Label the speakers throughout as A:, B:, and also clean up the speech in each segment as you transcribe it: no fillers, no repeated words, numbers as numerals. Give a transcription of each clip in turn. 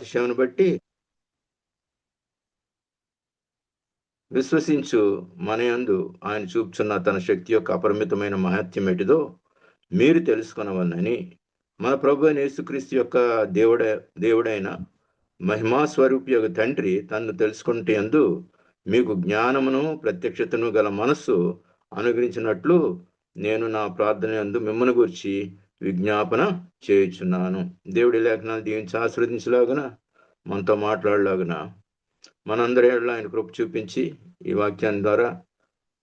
A: కృపాతిశయమును బట్టి విశ్వసించు మన యందు ఆయన చూపుచున్న తన శక్తి యొక్క అపరిమితమైన మహత్యం ఎటిదో మీరు తెలుసుకొనవలనని మన ప్రభు అయిన యేసుక్రీస్తు యొక్క దేవుడైన మహిమా స్వరూపి యొక్క తండ్రి తన్ను తెలుసుకుంటే యందు మీకు జ్ఞానమును ప్రత్యక్షతను గల మనస్సు అనుగ్రహించినట్లు నేను నా ప్రార్థన యందు మిమ్మల్ని గురించి విజ్ఞాపన చేయుచున్నాను. దేవుడి లేఖనాలు దీవించి ఆశీర్వదించలాగున మనతో మాట్లాడలాగున మనందరి ఏళ్ళ ఆయన కృప చూపించి ఈ వాక్యాన్ని ద్వారా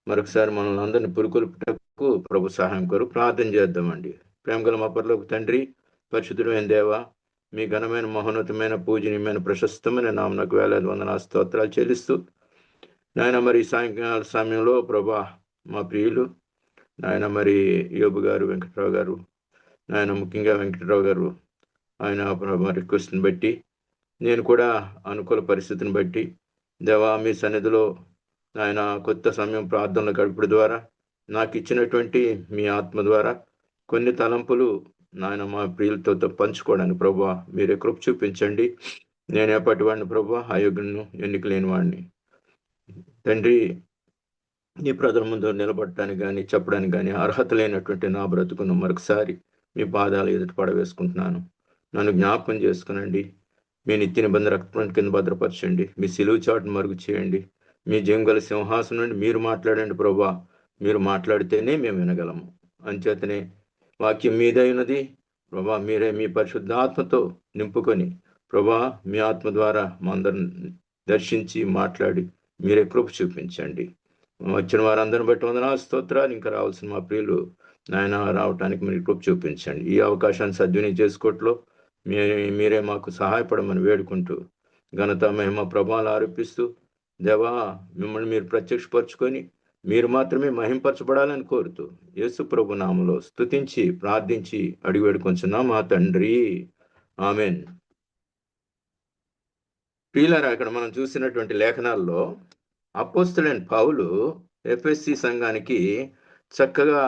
A: మరొకసారి మనల్ని అందరినీ పురుకొల్పుటకు ప్రభు సహాయం కోరు ప్రార్థన చేద్దామండి. ప్రేమగల మా పరలోక తండ్రి, పరిశుద్ధుడైన దేవ, మీ ఘనమైన మహోన్నతమైన పూజనీయమైన ప్రశస్తమైన నామనకు వేలాది వందన స్తోత్రాలు చెల్లిస్తూ నాయన మరి సాయంకాల సమయంలో ప్రభా మా ప్రియులు నాయన మరి యోబు గారు, వెంకటరావు గారు, నాయన ముఖ్యంగా వెంకటరావు గారు ఆయన ప్రభా రిక్వెస్ట్ని బట్టి నేను కూడా అనుకూల పరిస్థితిని బట్టి దేవా మీ సన్నిధిలో ఆయన కొత్త సమయం ప్రార్థనలు గడుపుడు ద్వారా నాకు ఇచ్చినటువంటి మీ ఆత్మ ద్వారా కొన్ని తలంపులు నాయన మా ప్రియులతో పంచుకోవడానికి ప్రభా మీరే కృప చూపించండి. నేను ఎప్పటి వాడిని ప్రభా, అయోగ్యను, ఎన్నిక లేని వాడిని తండ్రి. నీ ప్రజల ముందు నిలబడటానికి కానీ చెప్పడానికి కానీ అర్హత లేనటువంటి నా బ్రతుకును మరొకసారి మీ పాదాలు ఎదుటి పడవేసుకుంటున్నాను. నన్ను జ్ఞాపకం చేసుకునండి. మీ నిత్య నిబంధన రక్తం కింద భద్రపరచండి. మీ సిలువు చాటును మరుగు చేయండి. మీ జంగల సింహాసనం నుండి మీరు మాట్లాడండి ప్రభా. మీరు మాట్లాడితేనే మేము వినగలము. అంచేతనే వాక్యం మీదై ఉన్నది ప్రభా. మీరే మీ పరిశుద్ధాత్మతో నింపుకొని ప్రభా మీ ఆత్మ ద్వారా మా అందరిని దర్శించి మాట్లాడి మీరే కృప చూపించండి. వచ్చిన వారందరిని బట్టి వందనాలు స్తోత్రాలు. ఇంకా రావాల్సిన మా ప్రియులు నాయన రావటానికి మీరు కృప చూపించండి. ఈ అవకాశాన్ని సద్వినియోగం చేసుకోవట్లో మీరే మాకు సహాయపడమని వేడుకుంటూ ఘనత మహిమ ప్రభావాలు ఆరోపిస్తూ దేవా మిమ్మల్ని మీరు ప్రత్యక్షపరచుకొని మీరు మాత్రమే మహింపరచబడాలని కోరుతూ యేసు ప్రభు నామములో స్తుతించి ప్రార్థించి అడిగి వేడుకొంచున్నాం మా తండ్రి, ఆమెన్. ప్రియులారా, ఇక్కడ మనం చూసినటువంటి లేఖనాల్లో అపోస్తలుడైన పౌలు ఎఫెసీ సంఘానికి చక్కగా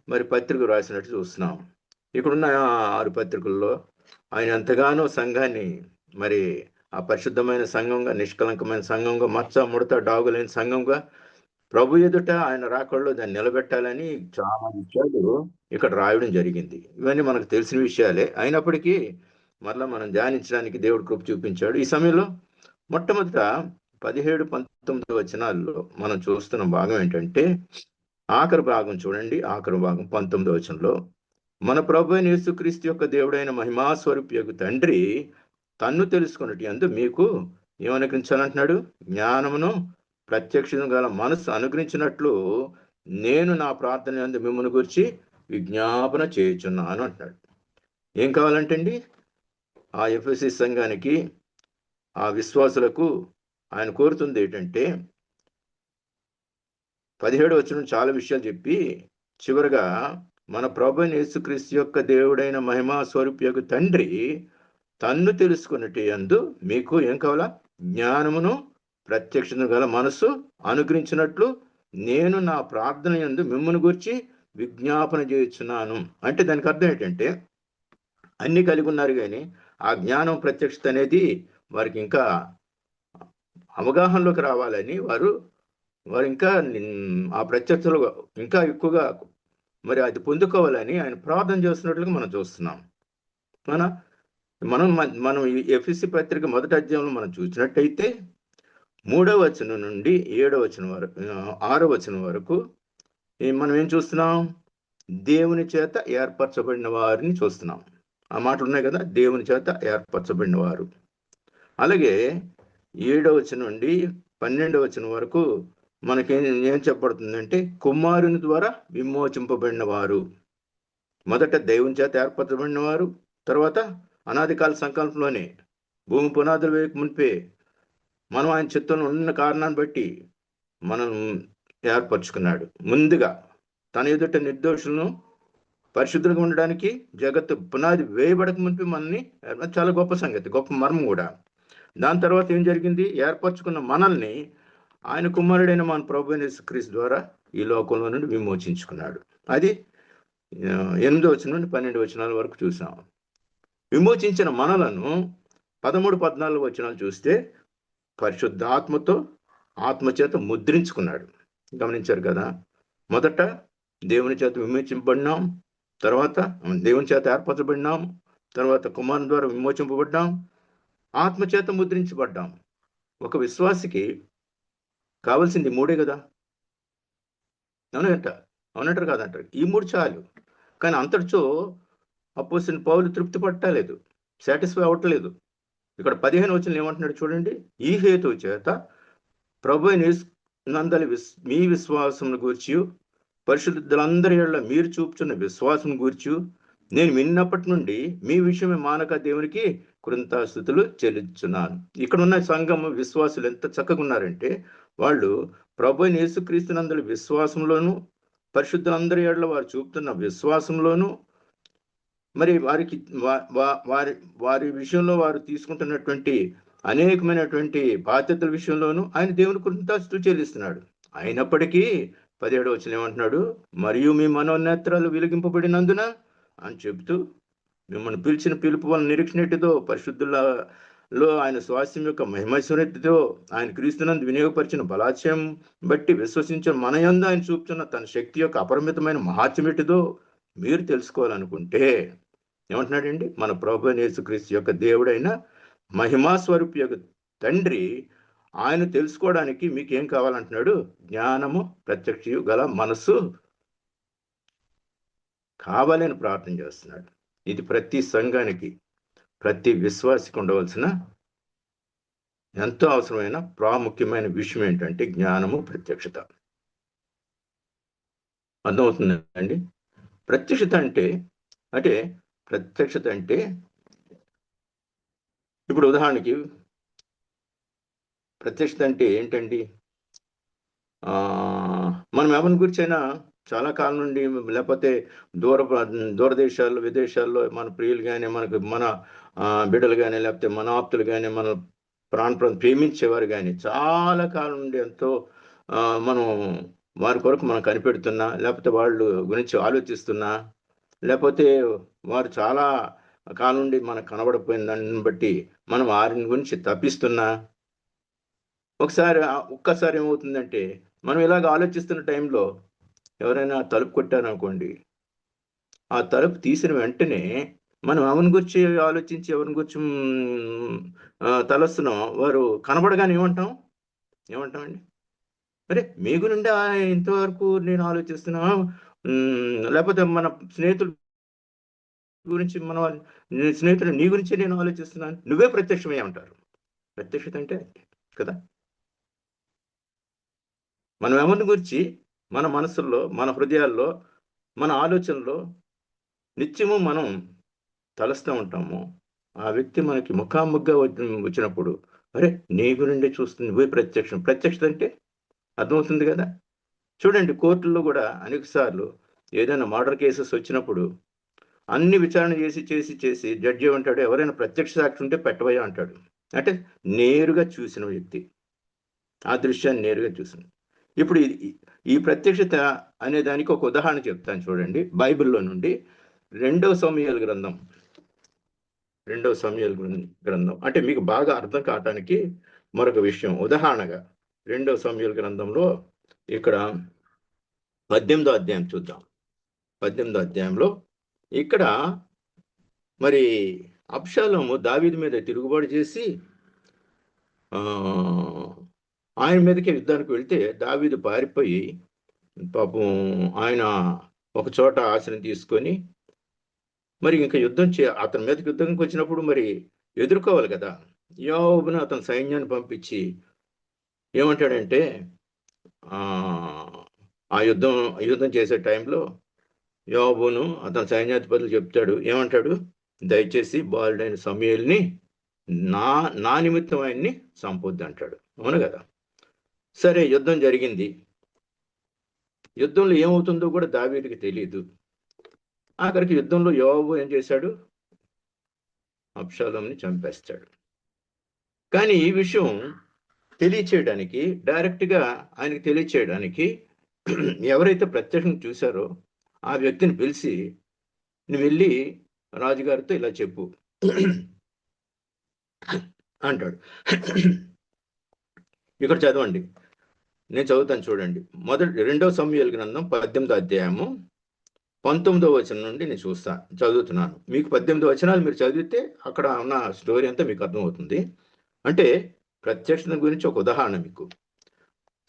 A: మరి పత్రిక రాసినట్టు చూస్తున్నాం. ఇక్కడున్న 6 పత్రికల్లో ఆయన ఎంతగానో సంఘాన్ని మరి ఆ పరిశుద్ధమైన సంఘంగా, నిష్కలంకమైన సంఘంగా, మచ్చ ముడత డాగులేని సంఘంగా ప్రభు ఎదుట ఆయన రాకడలో దాన్ని నిలబెట్టాలని చాలా విషయాలు ఇక్కడ రాయడం జరిగింది. ఇవన్నీ మనకు తెలిసిన విషయాలే. అయినప్పటికీ మరలా మనం ధ్యానించడానికి దేవుడు కృప చూపించాడు. ఈ సమయంలో మొట్టమొదట 17-19 వచనాల్లో మనం చూస్తున్న భాగం ఏంటంటే, ఆఖరి భాగం చూడండి. ఆఖరి భాగం 19వ వచనంలో మన ప్రభు అయిన యేసుక్రీస్తు యొక్క దేవుడైన మహిమా స్వరూపి తండ్రి తన్ను తెలుసుకున్నట్టు యందు మీకు ఏమనుగ్రహించాలంటున్నాడు? జ్ఞానమును ప్రత్యక్షం గల మనస్సు అనుగ్రహించినట్లు నేను నా ప్రార్థన యందు మిమ్మల్ని గురించి విజ్ఞాపన చేయుచున్నాను అంటున్నాడు. ఏం కావాలంటండి? ఆ ఎఫెసీ సంఘానికి, ఆ విశ్వాసులకు ఆయన కోరుతుంది ఏంటంటే, 17వ వచనం చాలా విషయాలు చెప్పి చివరగా మన ప్రభువైన యేసుక్రీస్తు యొక్క దేవుడైన మహిమా స్వరూపి తండ్రి తన్ను తెలుసుకున్నట్టు యందు మీకు ఏం కావాలా? జ్ఞానమును ప్రత్యక్షత గల మనస్సు అనుగ్రహించినట్లు నేను నా ప్రార్థన యందు మిమ్మల్ని గురించి విజ్ఞాపన చేయుచున్నాను. అంటే దానికి అర్థం ఏంటంటే, అన్ని కలిగి ఉన్నారు కానీ ఆ జ్ఞానం ప్రత్యక్షత అనేది వారికి ఇంకా అవగాహనలోకి రావాలని వారు ఇంకా ఆ ప్రత్యక్షతలో ఇంకా ఎక్కువగా మరి అది పొందుకోవాలని ఆయన ప్రార్థన చేస్తున్నట్లుగా మనం చూస్తున్నాం. మనం ఈ ఎఫెసీ పత్రిక మొదటి అధ్యాయంలో మనం చూసినట్టయితే 3వ వచనం నుండి 7వ వచనం వరకు, 6వ వచనం వరకు మనం ఏం చూస్తున్నాం? దేవుని చేత ఏర్పరచబడిన వారిని చూస్తున్నాం. ఆ మాటలు ఉన్నాయి కదా, దేవుని చేత ఏర్పరచబడిన వారు. అలాగే 7వ వచనం నుండి 12వ వచనం వరకు మనకేం చెప్పబడుతుందంటే, కుమారుని ద్వారా విమోచింపబడిన వారు. మొదట దేవుని చేత ఏర్పరచబడిన వారు, తర్వాత అనాదికాల సంకల్పంలోనే భూమి పునాదులు వేయక మునిపే మనం ఆయన చిత్తంలో ఉన్న కారణాన్ని బట్టి మనం ఏర్పరచుకున్నాడు. ముందుగా తన ఎదుట నిర్దోషులను పరిశుద్ధంగా ఉండడానికి జగత్తు పునాది వేయబడక మునిపి మనల్ని, చాలా గొప్ప సంగతి, గొప్ప మర్మం కూడా. దాని తర్వాత ఏం జరిగింది? ఏర్పరచుకున్న మనల్ని ఆయన కుమారుడైన మన ప్రభువైన యేసుక్రీస్తు ద్వారా ఈ లోకంలో నుండి విమోచించుకున్నాడు. అది 8వ వచనం నుండి 12వ వచనాల వరకు చూసాం. విమోచించిన మనలను 13-14 వచనాలు చూస్తే పరిశుద్ధాత్మతో ఆత్మచేత ముద్రించుకున్నాడు. గమనించారు కదా? మొదట దేవుని చేత విమోచింపబడినాం, తర్వాత దేవుని చేత ఏర్పరచబడినాం, తర్వాత కుమారుని ద్వారా విమోచింపబడ్డాం, ఆత్మచేత ముద్రించబడ్డాం. ఒక విశ్వాసికి కావాల్సింది 3 కదా? అవునంటారు కాదంటారు. ఈ 3 చాలు. కానీ అంతటితో అపోస్తలుడైన పౌలు తృప్తి పట్టలేదు, సాటిస్ఫై అవ్వట్లేదు. ఇక్కడ 15 వచనంలో ఏమంటున్నాడు చూడండి. ఈ హేతువు చేత ప్రభువైన యేసు నందలి మీ విశ్వాసమును గూర్చి, పరిశుద్ధులందరి యెడల మీరు చూపుచున్న విశ్వాసం గూర్చి నేను విన్నప్పటి నుండి మీ విషయమే మానక దేవునికి కృతజ్ఞతాస్తుతులు చెల్లించున్నాను. ఇక్కడ ఉన్న సంఘం విశ్వాసులు ఎంత చక్కగా ఉన్నారంటే, వాళ్ళు ప్రభువైన యేసుక్రీస్తు నందలి విశ్వాసంలోను, పరిశుద్ధులందరి యెడల వారు చూపుతున్న విశ్వాసంలోను, మరి వారికి వారి వారి విషయంలో వారు తీసుకుంటున్నటువంటి అనేకమైనటువంటి బాధ్యతల విషయంలోనూ ఆయన దేవుని కృతజ్ఞతాస్తుతులు చెల్లిస్తున్నాడు. అయినప్పటికీ 17వ వచనం ఏమంటున్నాడు? మరియు మీ మనోనేత్రాలు వెలిగింపబడినందున అని చెబుతూ, మిమ్మల్ని పిలిచిన పిలుపు వలన నిరీక్షణతో పరిశుద్ధులలో ఆయన స్వాస్థ్యం యొక్క మహిమైశ్వర్యతతో ఆయన క్రీస్తునందు వినియోగపరిచిన బలాత్యం బట్టి విశ్వసించిన మన యందు ఆయన చూపుతున్న తన శక్తి యొక్క అపరిమితమైన మహాత్మ్యమేటిదో మీరు తెలుసుకోవాలనుకుంటే ఏమంటున్నాడండి? మన ప్రభువైన యేసుక్రీస్తు యొక్క దేవుడైన మహిమా స్వరూపి యొక్క తండ్రి ఆయన తెలుసుకోవడానికి మీకు ఏం కావాలంటున్నాడు? జ్ఞానము, ప్రత్యక్షయు గల మనస్సు కావాలని ప్రార్థన చేస్తున్నాడు. ఇది ప్రతి సంఘానికి, ప్రతి విశ్వాసికి ఉండవలసిన ఎంతో అవసరమైన ప్రాముఖ్యమైన విషయం ఏంటంటే జ్ఞానము, ప్రత్యక్షత. అర్థమవుతుందండి? ప్రత్యక్షత అంటే ప్రత్యక్షత అంటే ఇప్పుడు ఉదాహరణకి ప్రత్యక్షత అంటే ఏంటండి? మనం ఎవరిని గురించైనా చాలా కాలం నుండి, లేకపోతే దూరదేశాల్లో, విదేశాల్లో మన ప్రియులు కానీ, మన బిడ్డలు కానీ, లేకపోతే మన ఆప్తులు కానీ, మన ప్రేమించేవారు కానీ చాలా కాలం నుండి ఎంతో మనం వారి కొరకు మనం కనిపెడుతున్నా, లేకపోతే వాళ్ళు గురించి ఆలోచిస్తున్నా, లేకపోతే వారు చాలా కాలం నుండి మనకు కనబడిపోయిన దాన్ని బట్టి మనం వారిని గురించి తప్పిస్తున్నా, ఒక్కసారి ఏమవుతుందంటే మనం ఇలాగ ఆలోచిస్తున్న టైంలో ఎవరైనా తలుపు కొట్టారనుకోండి, ఆ తలుపు తీసిన వెంటనే మనం ఎవరిని గురించి ఆలోచించి, ఎవరిని గురించి తలస్తున్నాం, వారు కనబడగానే ఏమంటామండి? అరే మీ గురించి ఇంతవరకు నేను ఆలోచిస్తున్నా, లేకపోతే మన స్నేహితుల గురించి, స్నేహితులు నీ గురించి నేను ఆలోచిస్తున్నాను, నువ్వే ప్రత్యక్షమే అంటారు. ప్రత్యక్షత అంటే కదా, మనం ఎవరిని గురించి మన మనసుల్లో, మన హృదయాల్లో, మన ఆలోచనలో నిత్యము మనం తలుస్తూ ఉంటాము. ఆ వ్యక్తి మనకి ముఖాముఖిగా వచ్చినప్పుడు, అరే నీ గురిండే చూస్తుంది, నువ్వే ప్రత్యక్షత అంటే అర్థమవుతుంది కదా. చూడండి, కోర్టుల్లో కూడా అనేక సార్లు ఏదైనా మర్డర్ కేసెస్ వచ్చినప్పుడు అన్ని విచారణ చేసి జడ్జి ఏమంటాడు? ఎవరైనా ప్రత్యక్ష సాక్షి ఉంటే పెట్టవయ్యా అంటాడు. అంటే నేరుగా చూసిన వ్యక్తి, ఆ దృశ్యాన్ని నేరుగా చూసిన. ఇప్పుడు ఈ ప్రత్యక్షత అనే దానికి ఒక ఉదాహరణ చెప్తాను చూడండి. బైబిల్లో నుండి 2వ సమూయేలు గ్రంథం అంటే మీకు బాగా అర్థం కావటానికి మరొక విషయం. ఉదాహరణగా 2వ సమూయేలు గ్రంథంలో ఇక్కడ 18వ అధ్యాయం చూద్దాం. 18వ అధ్యాయంలో ఇక్కడ మరి అబ్షాలోము దావీదు మీద తిరుగుబాటు చేసి ఆయన మీదకి యుద్ధానికి వెళ్తే దావీదు పారిపోయి, పాపం ఆయన ఒక చోట ఆశ్రయం తీసుకొని మరి ఇంకా అతని మీదకి యుద్ధానికి వచ్చినప్పుడు మరి ఎదుర్కోవాలి కదా. యోబును అతని సైన్యాన్ని పంపించి ఏమంటాడంటే, ఆ యుద్ధం చేసే టైంలో యోబును అతని సైన్యాధిపతులు చెప్తాడు, ఏమంటాడు? దయచేసి బాలుడైన సమూయేలుని నా నిమిత్తం ఆయన్ని సంపొద్దు అంటాడు. అవును కదా. సరే, యుద్ధం జరిగింది. యుద్ధంలో ఏమవుతుందో కూడా దావీదుకి తెలియదు. ఆఖరికి యుద్ధంలో యోబు ఏం చేశాడు? అబ్షాలోముని చంపేస్తాడు. కానీ ఈ విషయం తెలియచేయడానికి, డైరెక్ట్గా ఆయనకి తెలియచేయడానికి ఎవరైతే ప్రత్యక్షంగా చూశారో ఆ వ్యక్తిని పిలిచి, నువ్వు వెళ్ళి రాజుగారితో ఇలా చెప్పు, అంటాడు. ఇక్కడ చదవండి, నేను చదువుతాను చూడండి. రెండవ సమూయేలు గ్రంథం 18వ అధ్యాయము 19వ వచనం నుండి నేను చదువుతున్నాను. మీకు 18 వచనాలు మీరు చదివితే అక్కడ ఉన్న స్టోరీ అంతా మీకు అర్థమవుతుంది. అంటే ప్రత్యక్షత గురించి ఒక ఉదాహరణ మీకు.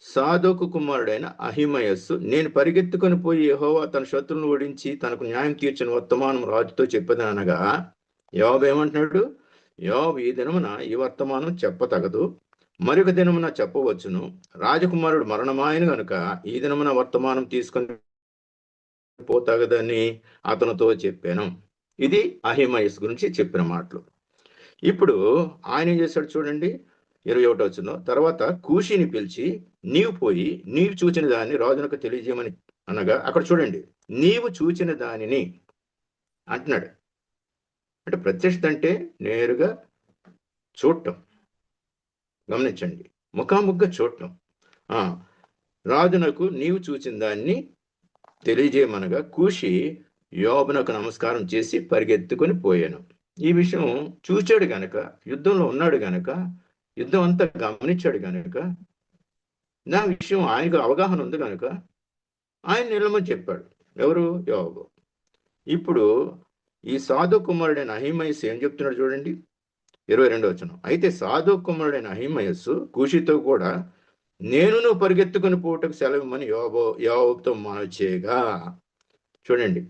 A: సాదోకు కుమారుడైన అహిమయస్సు, నేను పరిగెత్తుకొని పోయి యెహోవా తన శత్రువులను ఓడించి తనకు న్యాయం తీర్చిన వర్తమానం రాజుతో చెప్పదనగా, యోవాబు ఏమంటున్నాడు? యోవాబు, ఈ దినమున ఈ వర్తమానం చెప్పతగదు, మరొక దినమున చెప్పవచ్చును. రాజకుమారుడు మరణమాయను గనుక ఈ దినమున వర్తమానం తీసుకొని పోతగదని అతనితో చెప్పాను. ఇది అహిమయస్ గురించి చెప్పిన మాటలు. ఇప్పుడు ఆయన ఏం చేశాడు చూడండి, 21వ వచనం. తర్వాత కూషిని పిలిచి, నీవు పోయి నీవు చూచిన దాన్ని రాజునకు తెలియజేయమని అనగా, అక్కడ చూడండి, నీవు చూచిన దానిని అంటున్నాడు. అంటే ప్రత్యక్షత అంటే నేరుగా చూడటం. గమనించండి, ముఖాముఖిగా చూడటం. రాజునకు నీవు చూచిన దాన్ని తెలియజేయమనగా కూషి యోబునకు నమస్కారం చేసి పరిగెత్తుకొని పోయాను. ఈ విషయం చూచాడు గనక, యుద్ధంలో ఉన్నాడు గనక, యుద్ధం అంతా గమనించాడు గనక, నా విషయం ఆయనకు అవగాహన ఉంది కనుక ఆయన నిలమని చెప్పాడు. ఎవరు? యోబు. ఇప్పుడు ఈ సాధు కుమారుడైన అహిమయస్సు ఏం చెప్తున్నాడు చూడండి, 22వ వచనం. అయితే సాధు కుమారుడైన అహిమయస్సు కూషితో కూడా, నేను పరిగెత్తుకుని పోటకు సెలవుమని యోవాబుతో మనవి చేయగా, చూడండి,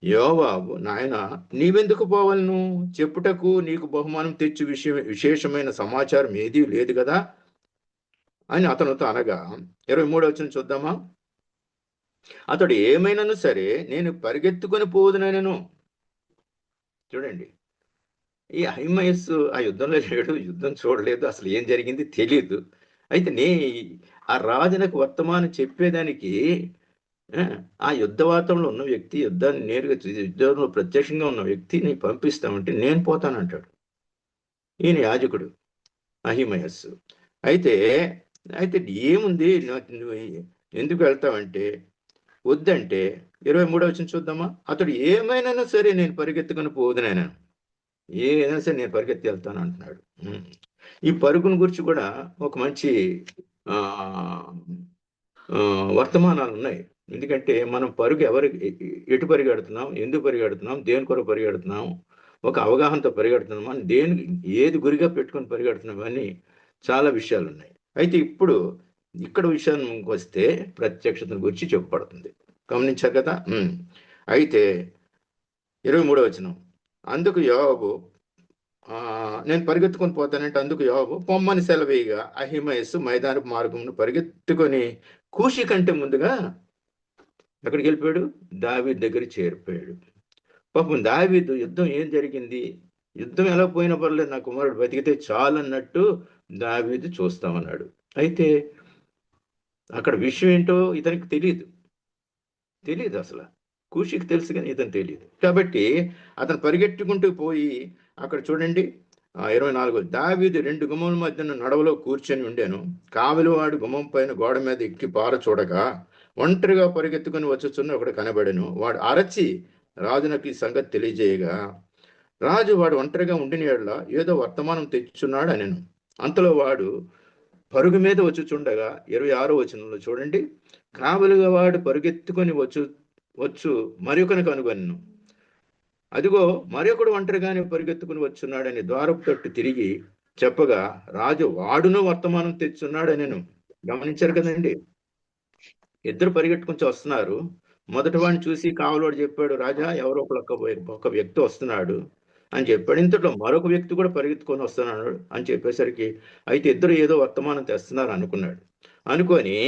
A: యోవాబు, నాయన నీవెందుకు పోవాలను? చెప్పుటకు నీకు బహుమానం తెచ్చు విశేషమైన సమాచారం ఏదీ లేదు కదా అని అతనితో అనగా, 23వ వచనం చూద్దామా. అతడు ఏమైనాను సరే నేను పరిగెత్తుకొని పోదునైనను. చూడండి, ఈ అహిమయస్సు ఆ యుద్ధంలో లేడు, యుద్ధం చూడలేదు, అసలు ఏం జరిగింది తెలియదు. అయితే ఆ రాజునకు వర్తమానం చెప్పేదానికి ఆ యుద్ధ వాతావరణంలో ఉన్న వ్యక్తి, యుద్ధాన్ని నేరుగా యుద్ధంలో ప్రత్యక్షంగా ఉన్న వ్యక్తిని పంపిస్తామంటే నేను పోతానంటాడు ఈయన యాజకుడు అహిమయస్సు. అయితే ఏముంది, నువ్వు ఎందుకు వెళ్తావంటే, వద్దంటే 23వ వచనం చూద్దామా. అతడు ఏమైనా సరే నేను పరిగెత్తుకొని పోదునైనా, ఏదైనా సరే నేను పరిగెత్తి వెళ్తాను అంటున్నాడు. ఈ పరుగుని గురించి కూడా ఒక మంచి వర్తమానాలు ఉన్నాయి. ఎందుకంటే మనం పరుగు ఎటు పరిగెడుతున్నాం, ఎందుకు పరిగెడుతున్నాం, దేని కొరకు పరిగెడుతున్నాం, ఒక అవగాహనతో పరిగెడుతున్నాం అని, ఏది గురిగా పెట్టుకొని పరిగెడుతున్నాం అని చాలా విషయాలు ఉన్నాయి. అయితే ఇప్పుడు ఇక్కడ విషయానికి వస్తే ప్రత్యక్షతను గురించి చెప్పబడుతుంది. గమనించారు కదా. అయితే 23వ వచనం. అందుకు యోబు, నేను పరిగెత్తుకొని పోతానంటే అందుకు యోబు పొమ్మని సెలవేయగా అహిమయస్సు మైదానపు మార్గమును పరిగెత్తుకొని కూషి కంటే ముందుగా ఎక్కడికి వెళ్ళిపోయాడు? దావీదు దగ్గర చేరిపోయాడు. పాపం దావీదు, యుద్ధం ఏం జరిగింది, యుద్ధం ఎలా పోయినా పర్లేదు, నా కుమారుడు బతికితే చాలు అన్నట్టు దావీదు చూస్తామన్నాడు. అయితే అక్కడ విషయం ఏంటో ఇతనికి తెలియదు అసలు. కూషికి తెలుసు కానీ ఇతను తెలియదు. కాబట్టి అతను పరిగెట్టుకుంటూ పోయి అక్కడ చూడండి 24, దావీదు 2 గుమ్మముల మధ్యన నడవలో కూర్చొని ఉండేను. కావలివాడు గుమ్మం పైన గోడ మీద ఎక్కి పార చూడగా ఒంటరిగా పరిగెత్తుకుని వచ్చుచున్న ఒకడు కనబడెను. వాడు అరచి రాజునకు ఈ సంగతి తెలియజేయగా, రాజు వాడు ఒంటరిగా ఉండిన యెడల ఏదో వర్తమానం తెచ్చుచున్నాడు అనెను. అంతలో వాడు పరుగు మీద వచ్చుచుండగా 26వ వచనంలో చూడండి, కావలిగా వాడు పరుగెత్తుకొని వచ్చు మరొకని కనుగొనెను. అదిగో మరొకడు ఒంటరిగానే పరిగెత్తుకుని వచ్చున్నాడని ద్వారపు తట్టు తిరిగి చెప్పగా, రాజు వాడును వర్తమానం తెచ్చున్నాడనెను. గమనించారు కదండి, ఇద్దరు పరిగెట్టుకుని వస్తున్నారు. మొదటి వాడిని చూసి కావలోడు చెప్పాడు, రాజా ఎవరో ఒక వ్యక్తి వస్తున్నాడు అని చెప్పాడు. ఇంతలో మరొక వ్యక్తి కూడా పరిగెత్తుకొని వస్తున్నాడు అని చెప్పేసరికి, అయితే ఇద్దరు ఏదో వర్తమానం తెస్తున్నారు అనుకొని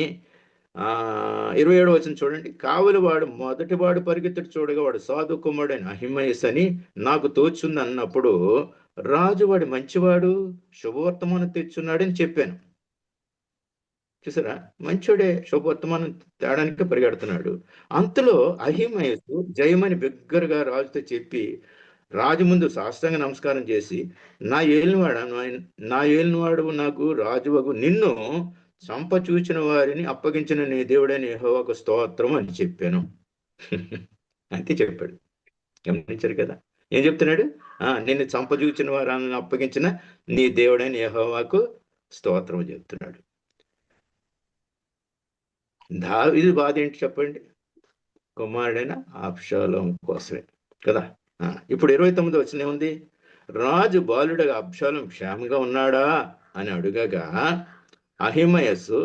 A: 27వ వచనం చూడండి, కావలివాడు మొదటివాడు పరిగెత్తుడు చూడగా వాడు సాధు కుమారుడైన అహిమయస్ అని నాకు తోచుంది అన్నప్పుడు, రాజు వాడు మంచివాడు, శుభవర్తమానం తెచ్చున్నాడని చెప్పాను. చూసారా, మంచోడే, శుభవర్తమానం తేడానికి పరిగెడుతున్నాడు. అంతలో అహిమయసు జయమని బిగ్గరగా రాజుతో చెప్పి రాజు ముందు సాష్టాంగ నమస్కారం చేసి, నా ఏలినవాడు నాకు రాజువగు నిన్ను చంపచూచిన వారిని అప్పగించిన నీ దేవుడైన యెహోవాకు స్తోత్రం అని చెప్పాను. అంతే చెప్పాడు. గమనించారు కదా. ఏం చెప్తున్నాడు? నిన్ను చంపజూచిన వారిని అప్పగించిన నీ దేవుడైన యెహోవాకు స్తోత్రం చెప్తున్నాడు. దావీదు బాధ ఏంటి చెప్పండి? కుమారుడైన అబ్షాలోము కోసమే కదా. ఇప్పుడు 29 వచనం ఏముంది? రాజు బాలుడగా అబ్షాలోం క్షేమంగా ఉన్నాడా అని అడుగగా అహిమయస్సు,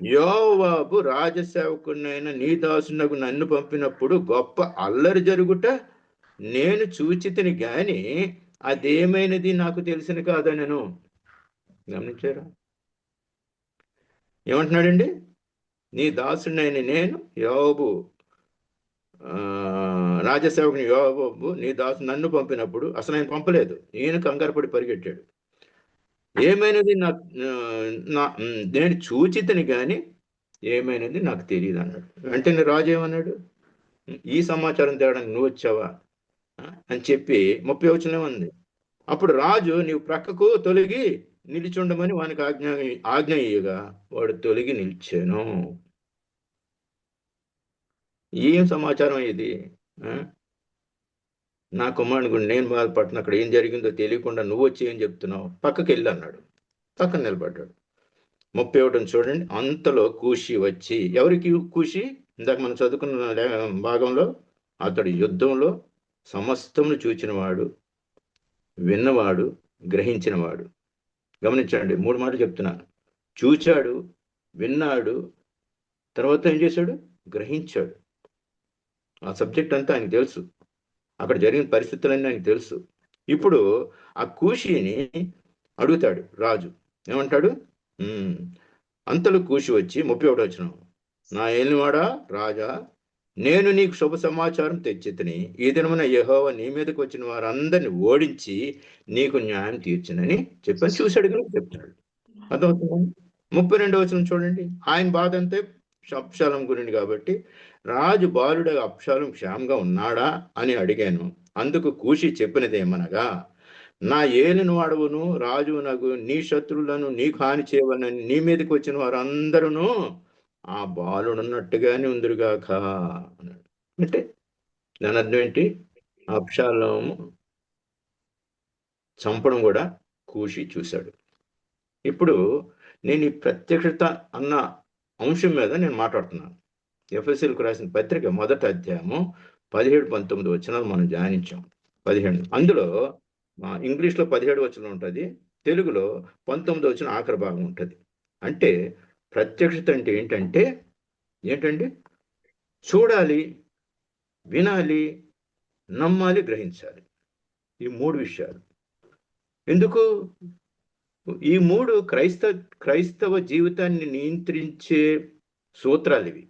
A: యోవాబు రాజసేవకునైన నీ దాసునకు నన్ను పంపినప్పుడు గొప్ప అల్లరి జరుగుట నేను చూచితిని గాని అదేమైనది నాకు తెలిసిన కాదనెను. గమనించారా? ఏమంటున్నాడండి? నీ దాసునైన నేను యోవాబు రాజసేవకుని యోవాబు నీ దాసు నన్ను పంపినప్పుడు అసలు ఆయన పంపలేదు, ఈయన కంగారుపడి పరిగెట్టాడు. ఏమైనది నాకు నేను చూచితని కానీ ఏమైనది నాకు తెలియదు అన్నాడు. వెంటనే రాజు ఏమన్నాడు? ఈ సమాచారం తేడానికి నువ్వు వచ్చావా అని చెప్పి 30 వచనం ఉంది. అప్పుడు రాజు నీవు ప్రక్కకు తొలగి నిలిచుండమని వానికి ఆజ్ఞ ఇయ్యగా వాడు తొలగి నిలిచాను. ఏం సమాచారం ఇది? నా కుమారుని గురించి నేను బాధపడుతున్నా, అక్కడ ఏం జరిగిందో తెలియకుండా నువ్వు వచ్చి ఏం చెప్తున్నావు? పక్కకి వెళ్ళి అన్నాడు. పక్కన నిలబడ్డాడు. 31 చూడండి. అంతలో కూషి వచ్చి, ఎవరికి కూషి? ఇందాక మనం చదువుకున్న భాగంలో అతడు యుద్ధంలో సమస్తమును చూచినవాడు, విన్నవాడు, గ్రహించినవాడు. గమనించండి, 3 మాటలు చెప్తున్నాను. చూచాడు, విన్నాడు, తర్వాత ఏం చేశాడు? గ్రహించాడు. ఆ సబ్జెక్ట్ అంతా ఆయనకు తెలుసు, అక్కడ జరిగిన పరిస్థితులన్నీ ఆయనకు తెలుసు. ఇప్పుడు ఆ కూషిని అడుగుతాడు రాజు. ఏమంటాడు? అంతలో కూషి వచ్చి 31 వచనం, నా ఏలినవాడా రాజా, నేను నీకు శుభ సమాచారం తెచ్చితిని. ఈ దినమున యెహోవా నీ మీదకి వచ్చిన వారందరిని ఓడించి నీకు న్యాయం తీర్చునని చెప్పని చూశాడు కనుక చెప్తున్నాడు. అర్థమవుతుందండి? 32 వచనం చూడండి. ఆయన బాధ అంతే అబ్షాలోం గురించి కాబట్టి, రాజు బాలుడగా అబ్షాలోం క్షేమంగా ఉన్నాడా అని అడిగాను. అందుకు కూషి చెప్పినదేమనగా, నా ఏలిన వాడవును రాజునగు నీ శత్రువులను నీకు హాని చేయవలని నీ మీదకి వచ్చిన వారందరూ ఆ బాలుడున్నట్టుగానే ఉందిరుగాక అన్నాడు. అంటే దాని అర్థం ఏంటి? అబ్షాలోము చంపడం కూడా కూషి చూశాడు. ఇప్పుడు నేను ఈ ప్రత్యక్షత అన్న అంశం మీద నేను మాట్లాడుతున్నాను. ఎఫెసీయులకు రాసిన పత్రిక 1వ అధ్యాయము 17-19 వచనాలు మనం ధ్యానించాం. 17 అందులో ఇంగ్లీష్లో 17 వచనం ఉంటుంది, తెలుగులో 19 వచనం ఆఖరి భాగం ఉంటుంది. అంటే ప్రత్యక్షత అంటే ఏంటండి? చూడాలి, వినాలి, నమ్మాలి, గ్రహించాలి. ఈ 3 విషయాలు. ఎందుకు? ఈ 3 క్రైస్తవ జీవితాన్ని నియంత్రించే సూత్రాలు ఇవి.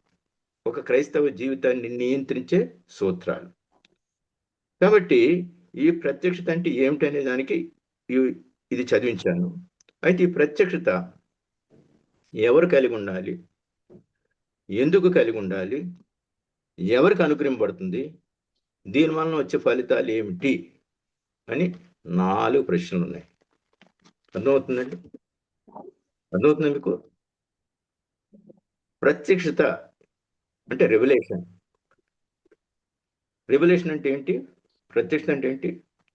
A: ఒక క్రైస్తవ జీవితాన్ని నియంత్రించే సూత్రాలు. కాబట్టి ఈ ప్రత్యక్షత అంటే ఏమిటనే దానికి ఇది చదివించాను. అయితే ఈ ప్రత్యక్షత ఎవరు కలిగి ఉండాలి, ఎందుకు కలిగి ఉండాలి, ఎవరికి అనుగ్రహింపబడుతుంది, దీని వలన వచ్చే ఫలితాలు ఏమిటి అని 4 ప్రశ్నలు ఉన్నాయి. అర్థమవుతుందండి? అర్థమవుతుంది మీకు? ప్రత్యక్షత అంటే రెవల్యూషన్ అంటే ఏంటి? ప్రత్యక్షత అంటే ఏంటి?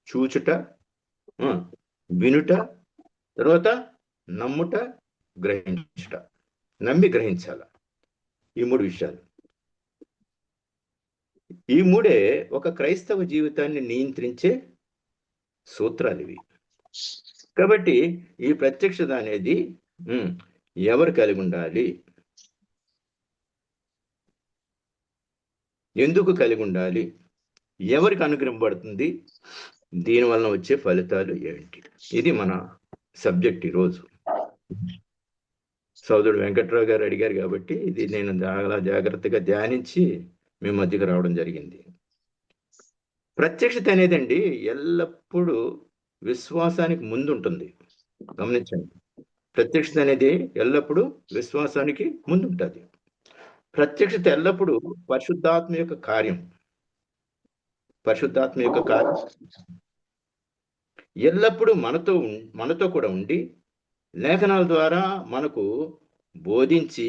A: చూచుట, వినుట, తర్వాత నమ్ముట, గ్రహించుట. నమ్మి గ్రహించాల. ఈ 3 విషయాలు. ఈ 3 ఒక క్రైస్తవ జీవితాన్ని నియంత్రించే సూత్రాలు ఇవి. కాబట్టి ఈ ప్రత్యక్షత అనేది ఎవరు కలిగి ఉండాలి, ఎందుకు కలిగి ఉండాలి, ఎవరికి అనుగ్రహింపబడుతుంది, దీనివలన వచ్చే ఫలితాలు ఏంటి? ఇది మన సబ్జెక్ట్ ఈరోజు. సోదరుడు వెంకట్రావు గారు అడిగారు కాబట్టి ఇది నేను చాలా జాగ్రత్తగా ధ్యానించి మీ మధ్యకు రావడం జరిగింది. ప్రత్యక్షత అనేదండి ఎల్లప్పుడూ విశ్వాసానికి ముందు ఉంటుంది. గమనించండి, ప్రత్యక్షత అనేది ఎల్లప్పుడూ విశ్వాసానికి ముందు ఉంటుంది. ప్రత్యక్షత ఎల్లప్పుడూ పరిశుద్ధాత్మ యొక్క కార్యం. ఎల్లప్పుడూ మనతో కూడా ఉండి లేఖనాల ద్వారా మనకు బోధించి